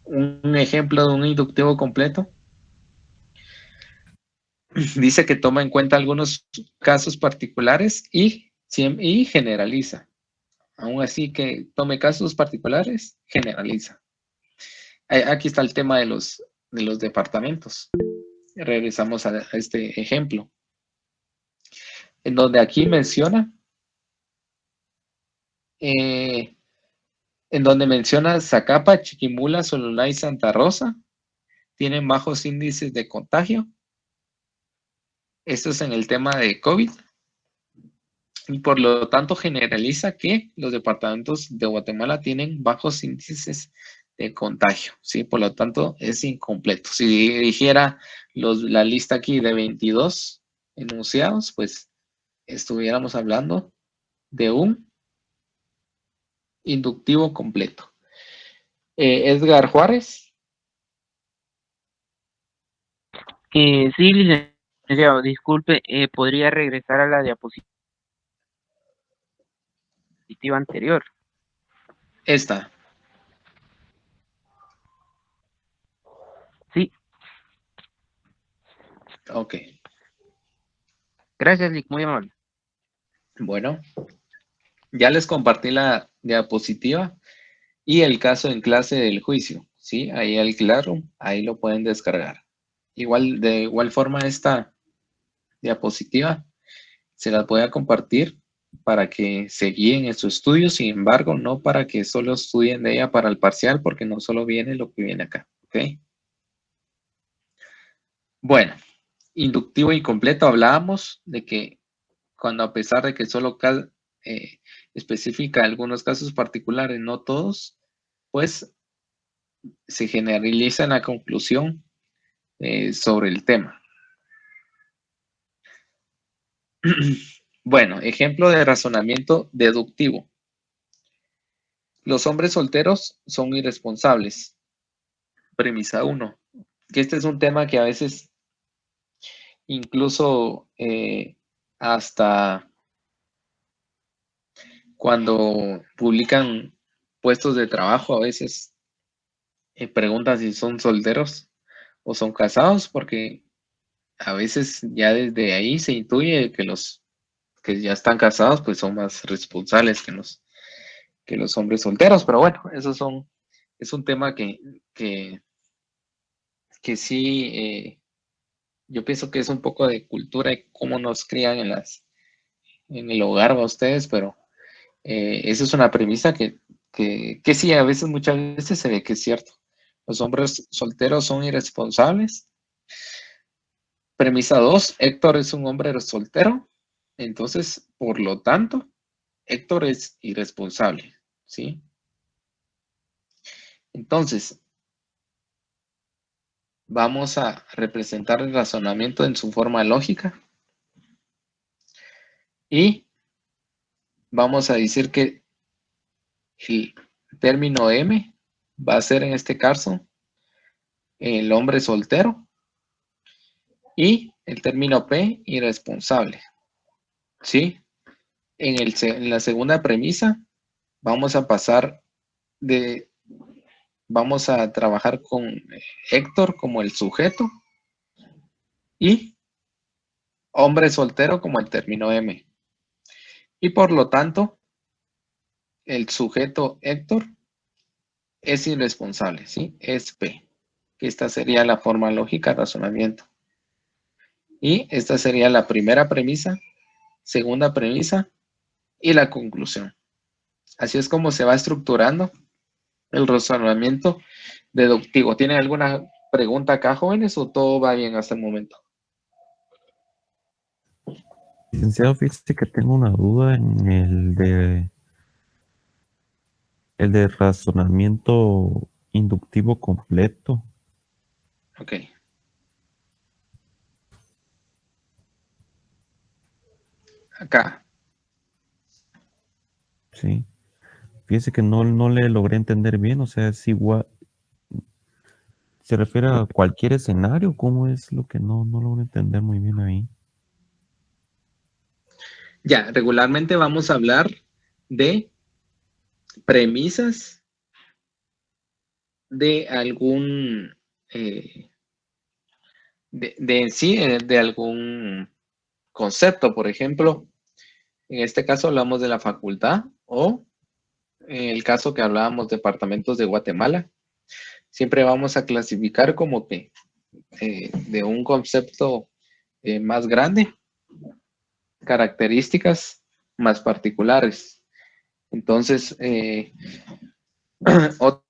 Un ejemplo de un inductivo completo dice que toma en cuenta algunos casos particulares y generaliza. Aún así que tome casos particulares, generaliza. Aquí está el tema de los departamentos. Regresamos a este ejemplo, en donde aquí menciona Zacapa, Chiquimula, Sololá y Santa Rosa tienen bajos índices de contagio. Esto es en el tema de COVID. Y por lo tanto generaliza que los departamentos de Guatemala tienen bajos índices de contagio, ¿sí? Por lo tanto es incompleto. Si dijera la lista aquí de 22 enunciados, pues estuviéramos hablando de un inductivo completo. Edgar Juárez. Sí, licenciado, disculpe, ¿podría regresar a la diapositiva anterior? Esta. Sí. Ok. Gracias, Lick, muy amable. Bueno, ya les compartí la diapositiva y el caso en clase del juicio, ¿sí? Ahí el claro, ahí lo pueden descargar. De igual forma, esta diapositiva se las voy a compartir para que se guíen en su estudio, sin embargo, no para que solo estudien de ella para el parcial, porque no solo viene lo que viene acá, ¿ok? Bueno, inductivo incompleto, hablábamos de que cuando a pesar de que solo especifica algunos casos particulares, no todos, pues se generaliza en la conclusión sobre el tema. Bueno, ejemplo de razonamiento deductivo. Los hombres solteros son irresponsables. Premisa 1. Que este es un tema que a veces incluso hasta cuando publican puestos de trabajo a veces preguntan si son solteros o son casados, porque a veces ya desde ahí se intuye que los que ya están casados pues son más responsables que los hombres solteros, pero bueno, es un tema que sí, yo pienso que es un poco de cultura y cómo nos crían en el hogar a ustedes, pero esa es una premisa que sí, a veces, muchas veces se ve que es cierto. Los hombres solteros son irresponsables. Premisa 2, Héctor es un hombre soltero, entonces, por lo tanto, Héctor es irresponsable, ¿sí? Entonces, vamos a representar el razonamiento en su forma lógica y vamos a decir que el término M va a ser en este caso el hombre soltero y el término P irresponsable, ¿sí? En la segunda premisa vamos a pasar vamos a trabajar con Héctor como el sujeto y hombre soltero como el término M. Y por lo tanto, el sujeto Héctor es irresponsable, ¿sí? Es P. Esta sería la forma lógica de razonamiento. Y esta sería la primera premisa, segunda premisa y la conclusión. Así es como se va estructurando el razonamiento deductivo. ¿Tienen alguna pregunta acá, jóvenes, o todo va bien hasta el momento? Licenciado, fíjese que tengo una duda en el de razonamiento inductivo completo. Ok. Acá. Sí. Fíjese que no le logré entender bien, o sea, es igual. ¿Se refiere a cualquier escenario? ¿Cómo es lo que no logro entender muy bien ahí? Ya, regularmente vamos a hablar de premisas de algún, de algún concepto. Por ejemplo, en este caso hablamos de la facultad o en el caso que hablábamos departamentos de Guatemala. Siempre vamos a clasificar como que de un concepto más grande, características más particulares. Entonces, otro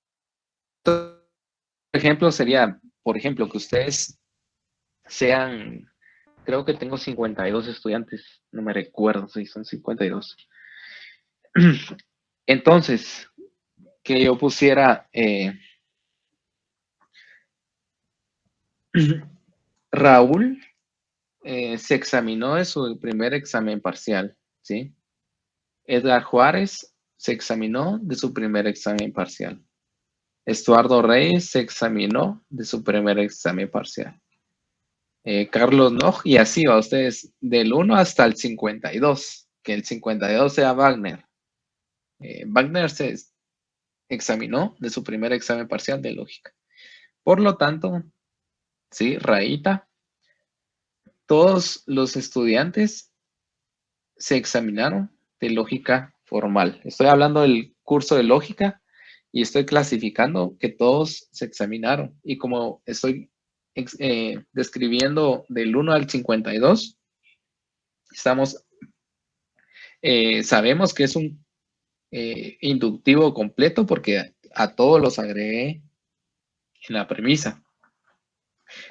ejemplo sería, por ejemplo, que ustedes sean, creo que tengo 52 estudiantes, no me recuerdo si son 52. Entonces, que yo pusiera Raúl se examinó de su primer examen parcial, ¿sí? Edgar Juárez se examinó de su primer examen parcial. Estuardo Reyes se examinó de su primer examen parcial. Carlos Noj, y así va ustedes del 1 hasta el 52, que el 52 sea Wagner. Wagner se examinó de su primer examen parcial de lógica. Por lo tanto, sí, Raíta, todos los estudiantes se examinaron de lógica formal. Estoy hablando del curso de lógica y estoy clasificando que todos se examinaron. Y como estoy describiendo del 1 al 52, sabemos que es un inductivo completo porque a todos los agregué en la premisa.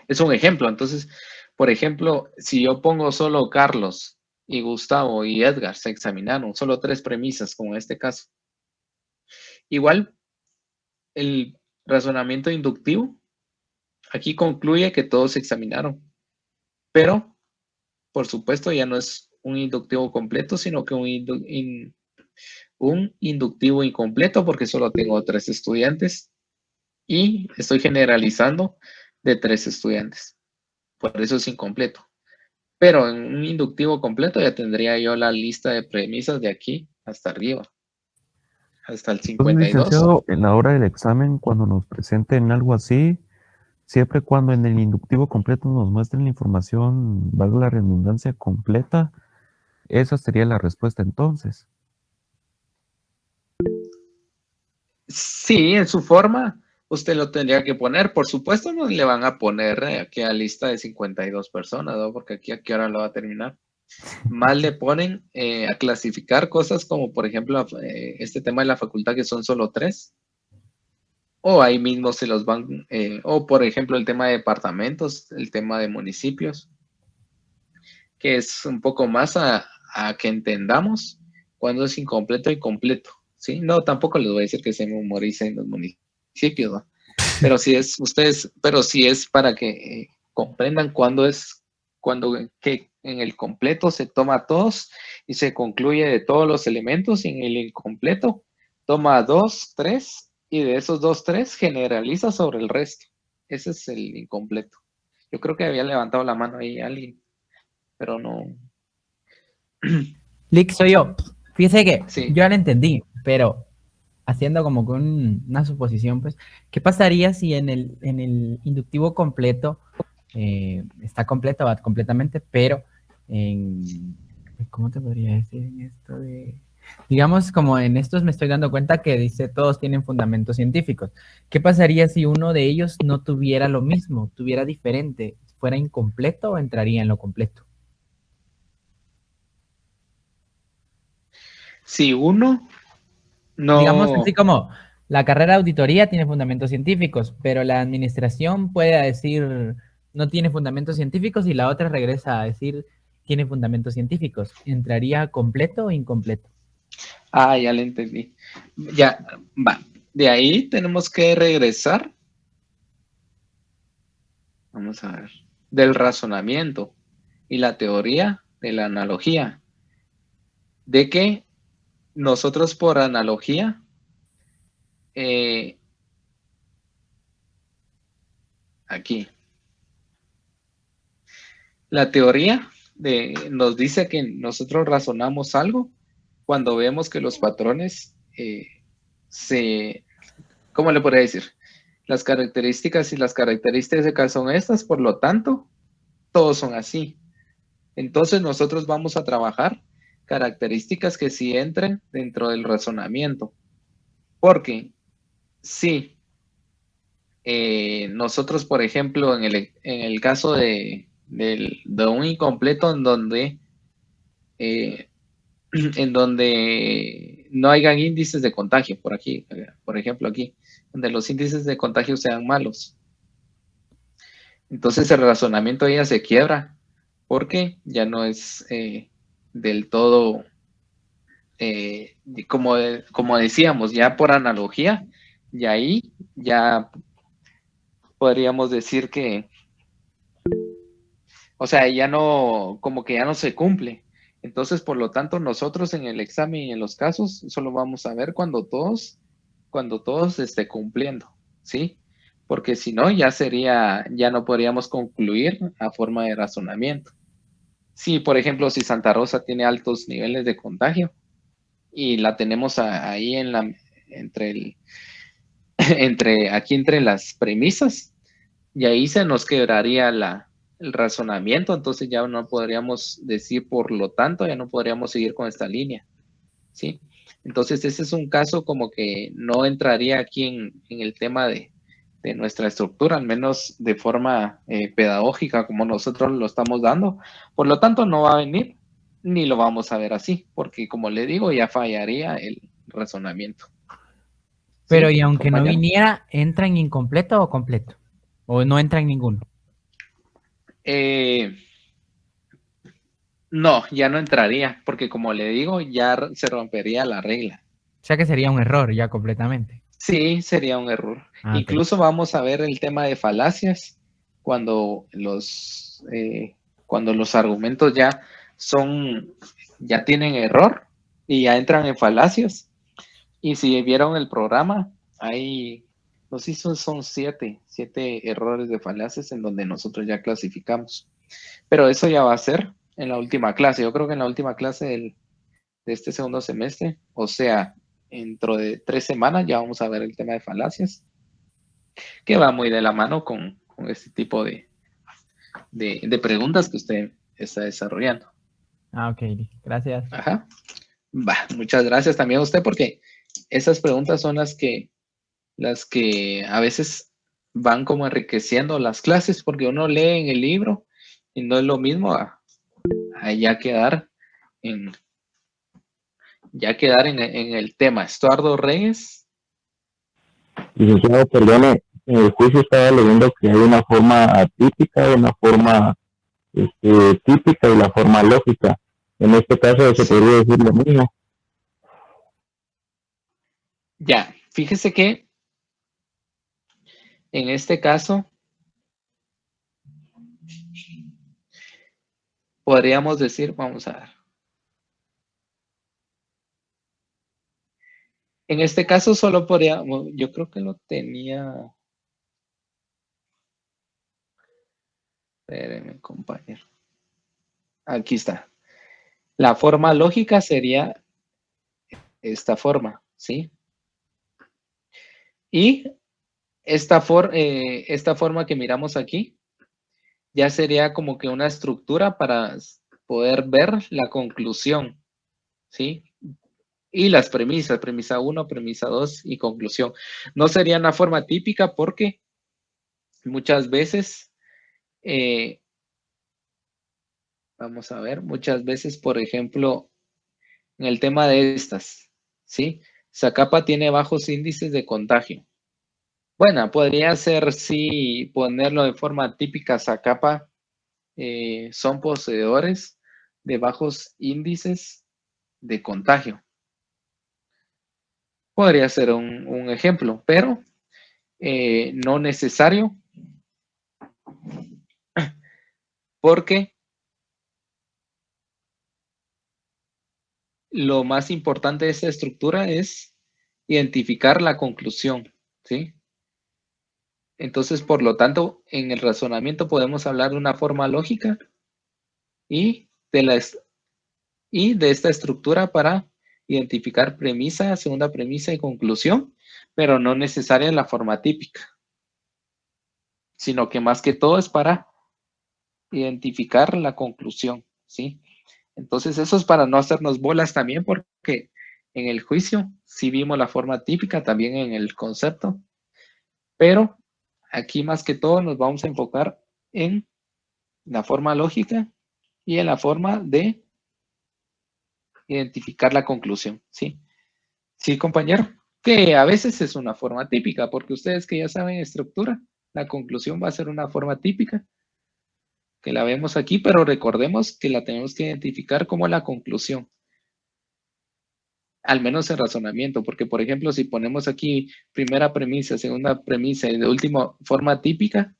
Es un ejemplo. Entonces, por ejemplo, si yo pongo solo Carlos y Gustavo y Edgar se examinaron, solo 3 premisas, como en este caso. Igual, el razonamiento inductivo aquí concluye que todos se examinaron, pero, por supuesto, ya no es un inductivo completo, sino que un inductivo incompleto porque solo tengo 3 estudiantes y estoy generalizando de 3 estudiantes. Por eso es incompleto. Pero en un inductivo completo ya tendría yo la lista de premisas de aquí hasta arriba, hasta el Entonces, 52. licenciado, en la hora del examen, cuando nos presenten algo así, siempre cuando en el inductivo completo nos muestren la información, valga la redundancia, completa, esa sería la respuesta entonces. Sí, en su forma, usted lo tendría que poner. Por supuesto, no le van a poner aquí a lista de 52 personas, ¿no? Porque aquí a qué hora lo va a terminar. Más le ponen a clasificar cosas como, por ejemplo, este tema de la facultad que son solo 3. O ahí mismo se los van, o por ejemplo, el tema de departamentos, el tema de municipios, que es un poco más a que entendamos cuándo es incompleto y completo. ¿Sí? No, tampoco les voy a decir que se memoricen los municipios, ¿no? Pero sí es, pero sí es para que comprendan que en el completo se toma todos y se concluye de todos los elementos, y en el incompleto toma 2, 3, y de esos 2, 3 generaliza sobre el resto. Ese es el incompleto. Yo creo que había levantado la mano ahí alguien, pero no. Lick, soy yo. Fíjese que Sí. yo ya lo entendí, pero haciendo como que una suposición, pues, ¿qué pasaría si en el inductivo completo está completo, va completamente, pero ¿cómo te podría decir en esto de...? Digamos, como en estos me estoy dando cuenta que dice todos tienen fundamentos científicos. ¿Qué pasaría si uno de ellos no tuviera lo mismo, tuviera diferente, fuera incompleto o entraría en lo completo? Si uno no. Digamos así como la carrera de auditoría tiene fundamentos científicos, pero la administración puede decir no tiene fundamentos científicos y la otra regresa a decir tiene fundamentos científicos. ¿Entraría completo o incompleto? Ah, ya le entendí. Ya, va. De ahí tenemos que regresar. Vamos a ver. Del razonamiento y la teoría de la analogía. De que nosotros por analogía aquí. La teoría nos dice que nosotros razonamos algo cuando vemos que los patrones ¿cómo le podría decir? Las características y las características son estas, por lo tanto, todos son así. Entonces nosotros vamos a trabajar características que sí entren dentro del razonamiento. Porque si nosotros, por ejemplo, en el caso de un incompleto en donde no hayan índices de contagio, por ejemplo aquí, donde los índices de contagio sean malos. Entonces el razonamiento ya se quiebra, porque ya no es del todo, como decíamos, ya por analogía, y ahí ya podríamos decir que, o sea, ya no, como que ya no se cumple. Entonces, por lo tanto, nosotros en el examen y en los casos solo vamos a ver cuando todos esté cumpliendo, ¿sí? Porque si no, ya no podríamos concluir a forma de razonamiento. Sí, por ejemplo, si Santa Rosa tiene altos niveles de contagio y la tenemos ahí entre las premisas, y ahí se nos quebraría el razonamiento, entonces ya no podríamos decir, por lo tanto, ya no podríamos seguir con esta línea, ¿sí? Entonces ese es un caso como que no entraría aquí en el tema de nuestra estructura, al menos de forma pedagógica como nosotros lo estamos dando. Por lo tanto, no va a venir ni lo vamos a ver así, porque como le digo, ya fallaría el razonamiento. Pero ¿Sí, y aunque compañero? no viniera, ¿entra en incompleto o completo? ¿O no entra en ninguno? No, ya no entraría, porque como le digo, ya se rompería la regla. O sea que sería un error ya completamente. Sí, sería un error. Ah, ok. Incluso vamos a ver el tema de falacias cuando los argumentos ya tienen error y ya entran en falacias. Y si vieron el programa, hay, no sé si son siete errores de falacias en donde nosotros ya clasificamos. Pero eso ya va a ser en la última clase. Yo creo que en la última clase de este segundo semestre, o sea, dentro de 3 semanas ya vamos a ver el tema de falacias, que va muy de la mano con este tipo de preguntas que usted está desarrollando. Ah, ok, gracias. Ajá. Va, muchas gracias también a usted porque esas preguntas son las que a veces van como enriqueciendo las clases porque uno lee en el libro y no es lo mismo a ya quedar en el tema. Estuardo Reyes. Licenciado, perdone, en el juicio estaba leyendo que hay una forma atípica, una forma típica y la forma lógica. En este caso se podría decir lo mismo. Ya, fíjese que en este caso podríamos decir, vamos a ver. En este caso solo podríamos, yo creo que lo tenía. Espérenme, compañero. Aquí está. La forma lógica sería esta forma, ¿sí? Y esta forma que miramos aquí ya sería como que una estructura para poder ver la conclusión, ¿sí? Y las premisas, premisa 1, premisa 2 y conclusión. No sería una forma típica porque muchas veces, vamos a ver, muchas veces, por ejemplo, en el tema de estas, ¿sí? Zacapa tiene bajos índices de contagio. Bueno, podría ser, sí, ponerlo de forma típica, Zacapa son poseedores de bajos índices de contagio. Podría ser un ejemplo, pero no necesario, porque lo más importante de esta estructura es identificar la conclusión, ¿sí? Entonces, por lo tanto, en el razonamiento podemos hablar de una forma lógica y de esta estructura para identificar premisa, segunda premisa y conclusión, pero no necesaria la forma típica, sino que más que todo es para identificar la conclusión, ¿sí? Entonces, eso es para no hacernos bolas también, porque en el juicio sí vimos la forma típica, también en el concepto, pero aquí más que todo nos vamos a enfocar en la forma lógica y en la forma de identificar la conclusión, ¿sí? Sí, compañero, que a veces es una forma típica, porque ustedes que ya saben estructura, la conclusión va a ser una forma típica, que la vemos aquí, pero recordemos que la tenemos que identificar como la conclusión, al menos en razonamiento, porque por ejemplo, si ponemos aquí primera premisa, segunda premisa y de última forma típica,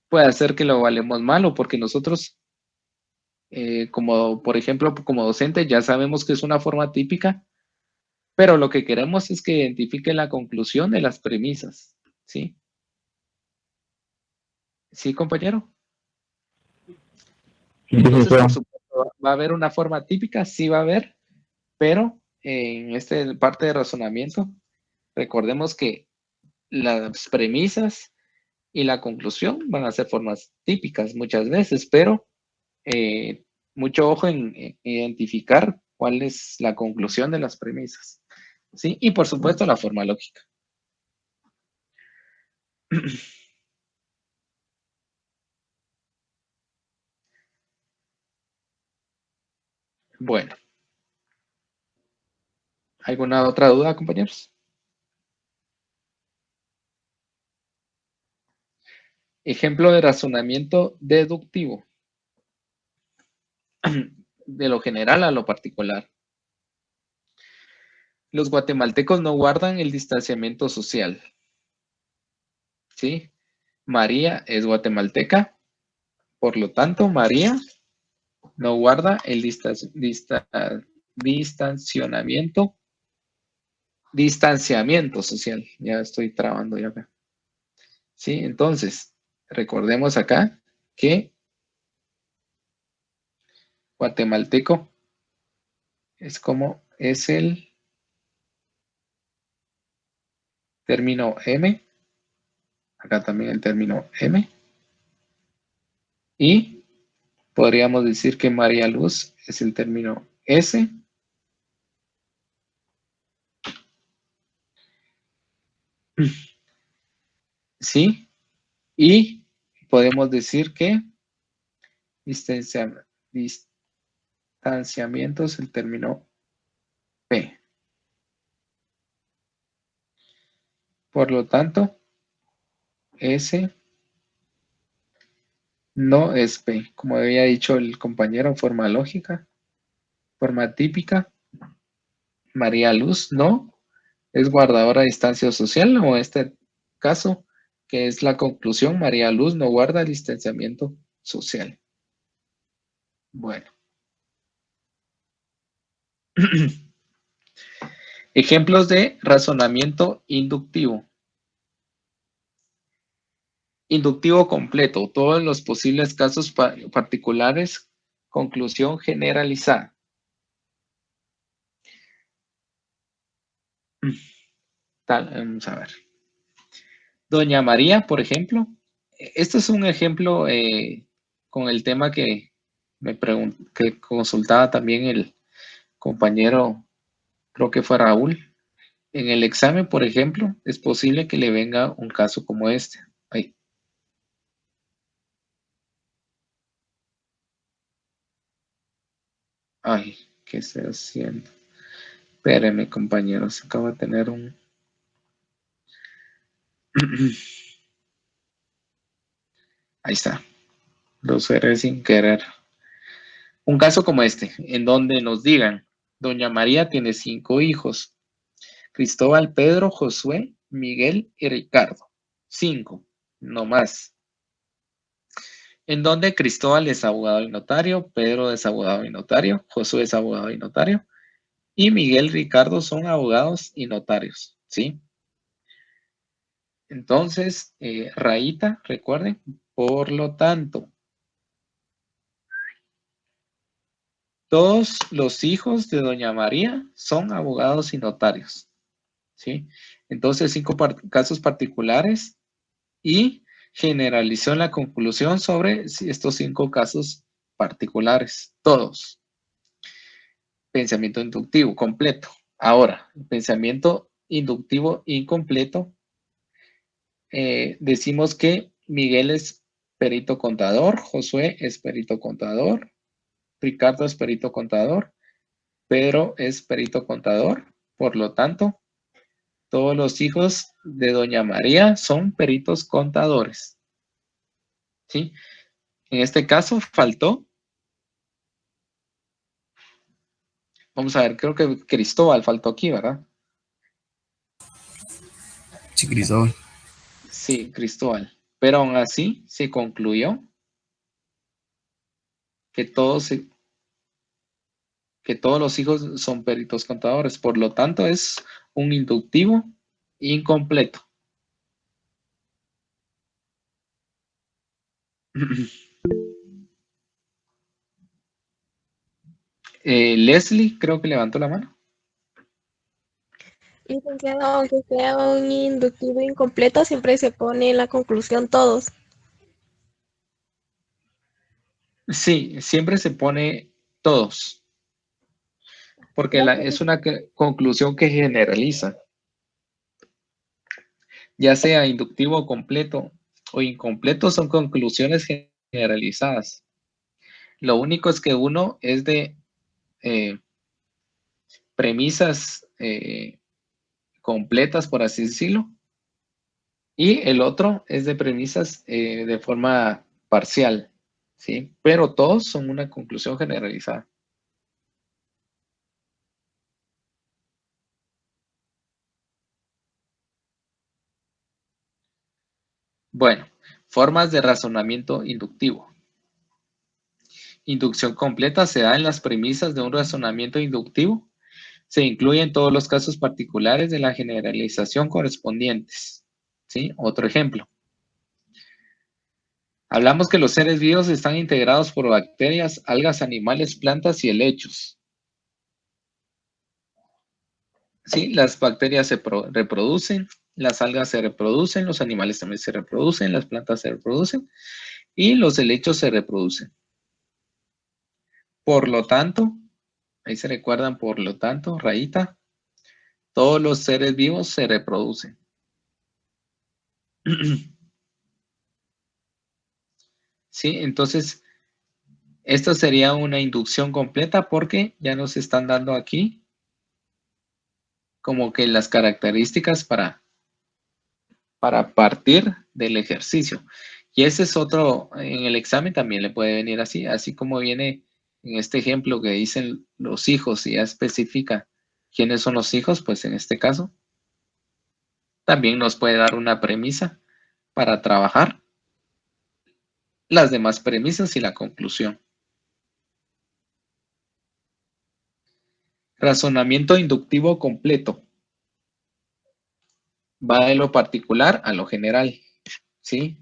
puede hacer que lo valemos malo, porque nosotros, como por ejemplo, como docente, ya sabemos que es una forma típica, pero lo que queremos es que identifique la conclusión de las premisas, ¿sí? ¿Sí, compañero? Entonces, por supuesto, va a haber una forma típica, sí va a haber, pero en esta parte de razonamiento, recordemos que las premisas y la conclusión van a ser formas típicas muchas veces, pero mucho ojo en identificar cuál es la conclusión de las premisas, ¿sí? Y por supuesto la forma lógica. Bueno. ¿Alguna otra duda, compañeros? Ejemplo de razonamiento deductivo. De lo general a lo particular. Los guatemaltecos no guardan el distanciamiento social. ¿Sí? María es guatemalteca, por lo tanto, María no guarda el distanciamiento social. Ya estoy trabando ya acá. ¿Sí? Entonces, recordemos acá que guatemalteco es el término M. Acá también el término M. Y podríamos decir que María Luz es el término S. ¿Sí? Y podemos decir que distanciamiento es el término P. Por lo tanto, S no es P. Como había dicho el compañero, forma lógica, forma típica. María Luz no es guardadora de distancia social, o en este caso, que es la conclusión, María Luz no guarda distanciamiento social. Bueno. Ejemplos de razonamiento inductivo. Inductivo completo, todos los posibles casos particulares, conclusión generalizada. Vamos a ver. Doña María, por ejemplo. Esto es un ejemplo con el tema que que consultaba también el compañero, creo que fue Raúl. En el examen, por ejemplo, es posible que le venga un caso como este. Ay. Ay, ¿qué estoy haciendo? Espérenme, compañeros, acabo de tener un... Ahí está. Lo cerré sin querer. Un caso como este, en donde nos digan, Doña María tiene 5 hijos. Cristóbal, Pedro, Josué, Miguel y Ricardo. 5, no más. En donde Cristóbal es abogado y notario, Pedro es abogado y notario, Josué es abogado y notario, y Miguel y Ricardo son abogados y notarios, ¿sí? Entonces, rayita, recuerden, por lo tanto, todos los hijos de Doña María son abogados y notarios, ¿sí? Entonces, 5 casos particulares y generalizó en la conclusión sobre estos 5 casos particulares, todos. Pensamiento inductivo completo. Ahora, pensamiento inductivo incompleto. Decimos que Miguel es perito contador, Josué es perito contador, Ricardo es perito contador, Pedro es perito contador. Por lo tanto, todos los hijos de Doña María son peritos contadores. ¿Sí? En este caso faltó. Vamos a ver, creo que Cristóbal faltó aquí, ¿verdad? Sí, Cristóbal. Sí, Cristóbal. Pero aún así se concluyó que todos los hijos son peritos contadores. Por lo tanto, es un inductivo incompleto. Leslie, creo que levantó la mano. Licenciado, aunque sea un inductivo incompleto, siempre se pone en la conclusión todos. Sí, siempre se pone todos. Porque es una conclusión que generaliza. Ya sea inductivo completo o incompleto, son conclusiones generalizadas. Lo único es que uno es de premisas completas, por así decirlo, y el otro es de premisas de forma parcial, ¿sí? Pero todos son una conclusión generalizada. Bueno, formas de razonamiento inductivo. inducción completa se da en las premisas de un razonamiento inductivo. Se incluyen todos los casos particulares de la generalización correspondientes. ¿Sí? Otro ejemplo. Hablamos que los seres vivos están integrados por bacterias, algas, animales, plantas y helechos. ¿Sí? Las bacterias se reproducen, las algas se reproducen, los animales también se reproducen, las plantas se reproducen y los helechos se reproducen. Por lo tanto, ahí se recuerdan, por lo tanto, rayita, todos los seres vivos se reproducen. ¿Sí? Entonces, esta sería una inducción completa porque ya nos están dando aquí como que las características para partir del ejercicio. Y ese es otro, en el examen también le puede venir así como viene en este ejemplo que dicen los hijos y ya especifica quiénes son los hijos, pues en este caso también nos puede dar una premisa para trabajar las demás premisas y la conclusión. Razonamiento inductivo completo. Va de lo particular a lo general, ¿sí?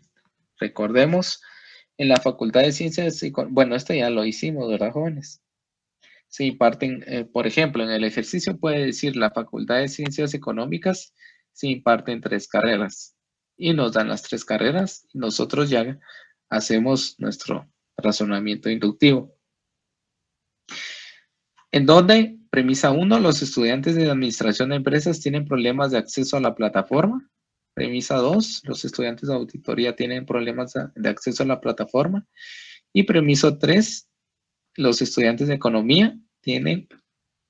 Recordemos, en la Facultad de Ciencias, bueno, esto ya lo hicimos, ¿verdad, jóvenes? Se imparten, por ejemplo, en el ejercicio puede decir la Facultad de Ciencias Económicas se imparten 3 carreras y nos dan las 3 carreras y nosotros ya hacemos nuestro razonamiento inductivo. En donde, premisa 1, los estudiantes de administración de empresas tienen problemas de acceso a la plataforma. Premisa 2, los estudiantes de auditoría tienen problemas de acceso a la plataforma. Y premisa 3, los estudiantes de economía tienen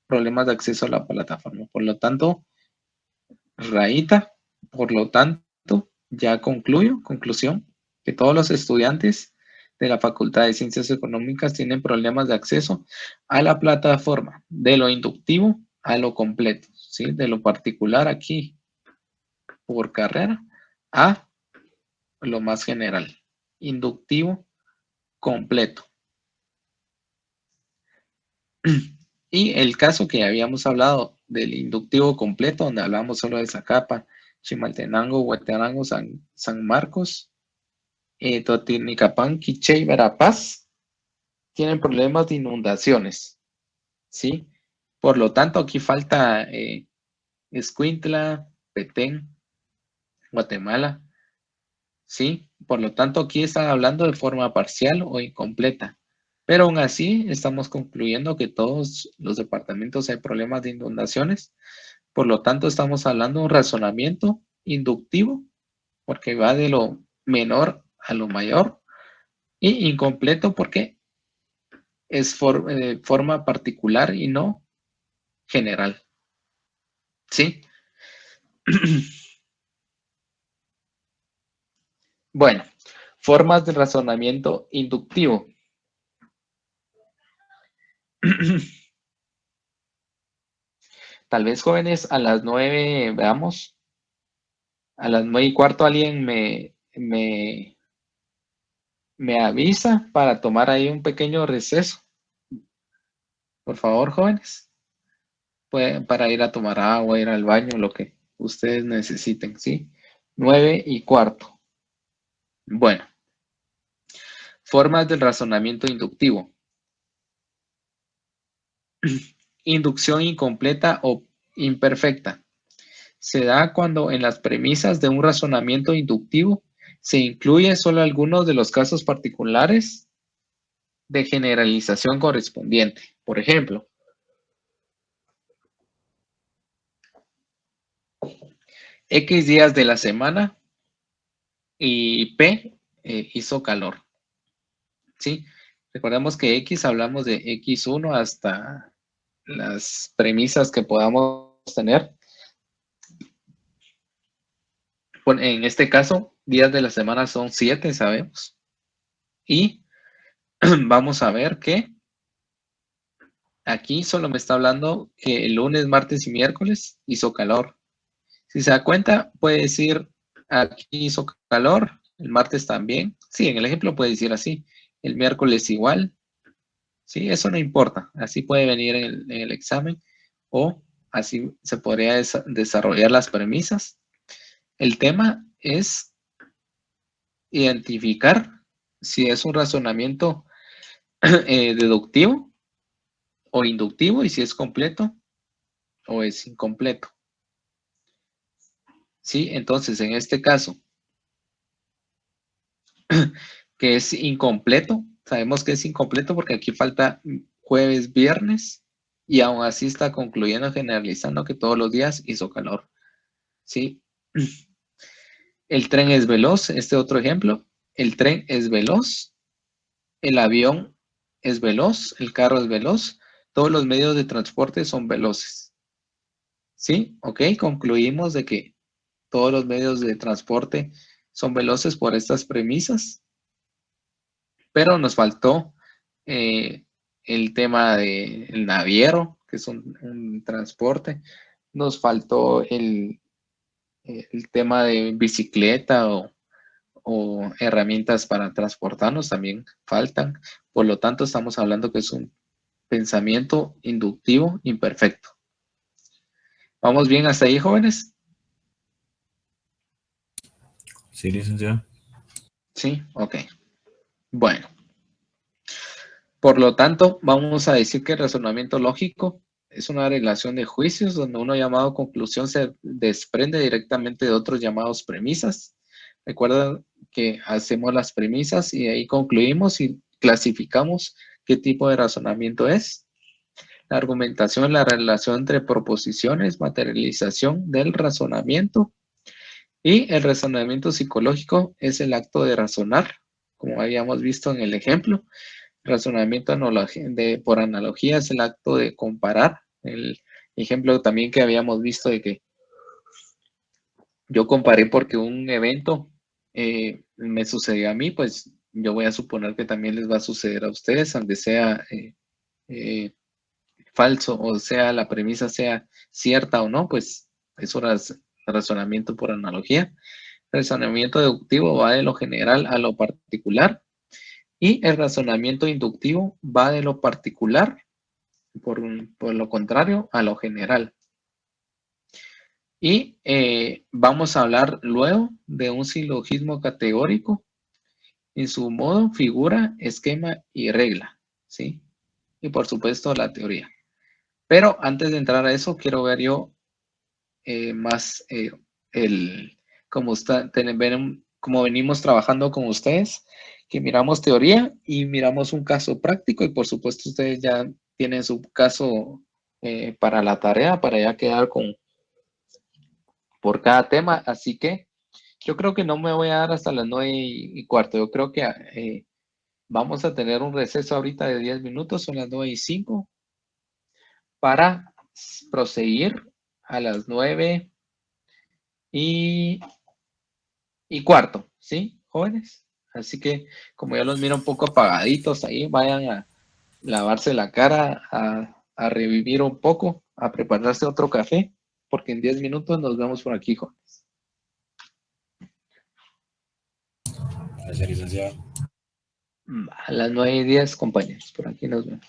problemas de acceso a la plataforma. Por lo tanto, rayita, por lo tanto, ya conclusión, que todos los estudiantes de la Facultad de Ciencias Económicas tienen problemas de acceso a la plataforma, de lo inductivo a lo completo, ¿sí? De lo particular aquí por carrera a lo más general, inductivo completo. Y el caso que habíamos hablado del inductivo completo, donde hablamos solo de Zacapa, Chimaltenango, Huetenango, San Marcos, Totinicapán, Quiché y Verapaz, tienen problemas de inundaciones, ¿sí? Por lo tanto, aquí falta Escuintla, Petén, Guatemala, ¿sí? Por lo tanto, aquí están hablando de forma parcial o incompleta. Pero aún así, estamos concluyendo que todos los departamentos hay problemas de inundaciones. Por lo tanto, estamos hablando de un razonamiento inductivo, porque va de lo menor a lo mayor, y incompleto porque es forma particular y no general. ¿Sí? Bueno, formas de razonamiento inductivo. Tal vez, jóvenes, a las 9, veamos, a las 9:15 alguien me avisa para tomar ahí un pequeño receso. Por favor, jóvenes. Para ir a tomar agua, ir al baño, lo que ustedes necesiten, ¿sí? 9:15. Bueno. Formas del razonamiento inductivo. Inducción incompleta o imperfecta. Se da cuando en las premisas de un razonamiento inductivo se incluye solo algunos de los casos particulares de generalización correspondiente. Por ejemplo, X días de la semana y P hizo calor. ¿Sí? Recordemos que X hablamos de X1 hasta las premisas que podamos tener. En este caso, días de la semana son 7, sabemos. Y vamos a ver que aquí solo me está hablando que el lunes, martes y miércoles hizo calor. Si se da cuenta, puede decir aquí hizo calor, el martes también. Sí, en el ejemplo puede decir así. El miércoles igual, ¿sí? Eso no importa. Así puede venir en el examen o así se podría desarrollar las premisas. El tema es identificar si es un razonamiento deductivo o inductivo y si es completo o es incompleto. ¿Sí? Entonces, en este caso, que es incompleto, sabemos que es incompleto porque aquí falta jueves, viernes y aún así está concluyendo, generalizando que todos los días hizo calor. ¿Sí? El tren es veloz, este otro ejemplo, el tren es veloz, el avión es veloz, el carro es veloz, todos los medios de transporte son veloces. ¿Sí? Ok, concluimos de que todos los medios de transporte son veloces por estas premisas, pero nos faltó el tema del naviero, que es un transporte, nos faltó el tema de bicicleta o herramientas para transportarnos, también faltan, por lo tanto estamos hablando que es un pensamiento inductivo imperfecto. ¿Vamos bien hasta ahí, jóvenes? Sí, licenciado. Sí, ok. Bueno, por lo tanto, vamos a decir que el razonamiento lógico es una relación de juicios donde uno llamado conclusión se desprende directamente de otros llamados premisas. Recuerda que hacemos las premisas y ahí concluimos y clasificamos qué tipo de razonamiento es. La argumentación es la relación entre proposiciones, materialización del razonamiento. Y el razonamiento psicológico es el acto de razonar, como habíamos visto en el ejemplo. Razonamiento por analogía es el acto de comparar. El ejemplo también que habíamos visto de que yo comparé porque un evento me sucedió a mí, pues yo voy a suponer que también les va a suceder a ustedes, aunque sea eh, falso o sea la premisa sea cierta o no, pues es un razonamiento por analogía. El razonamiento deductivo va de lo general a lo particular y el razonamiento inductivo va de lo particular, por lo contrario, a lo general. Y vamos a hablar luego de un silogismo categórico en su modo, figura, esquema y regla, ¿sí? Y por supuesto la teoría. Pero antes de entrar a eso, quiero ver yo más como venimos trabajando con ustedes, que miramos teoría y miramos un caso práctico y por supuesto ustedes ya tienen su caso para la tarea, para ya quedar por cada tema, así que yo creo que no me voy a dar hasta las 9:15, yo creo que vamos a tener un receso ahorita de 10 minutos, son las 9:05, para proseguir a las 9:15, ¿sí, jóvenes? Así que como ya los miro un poco apagaditos ahí, vayan a lavarse la cara, a revivir un poco, a prepararse otro café, porque en 10 minutos nos vemos por aquí, jóvenes. Gracias, licenciado. A las 9:10, compañeros, por aquí nos vemos.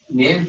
Bien,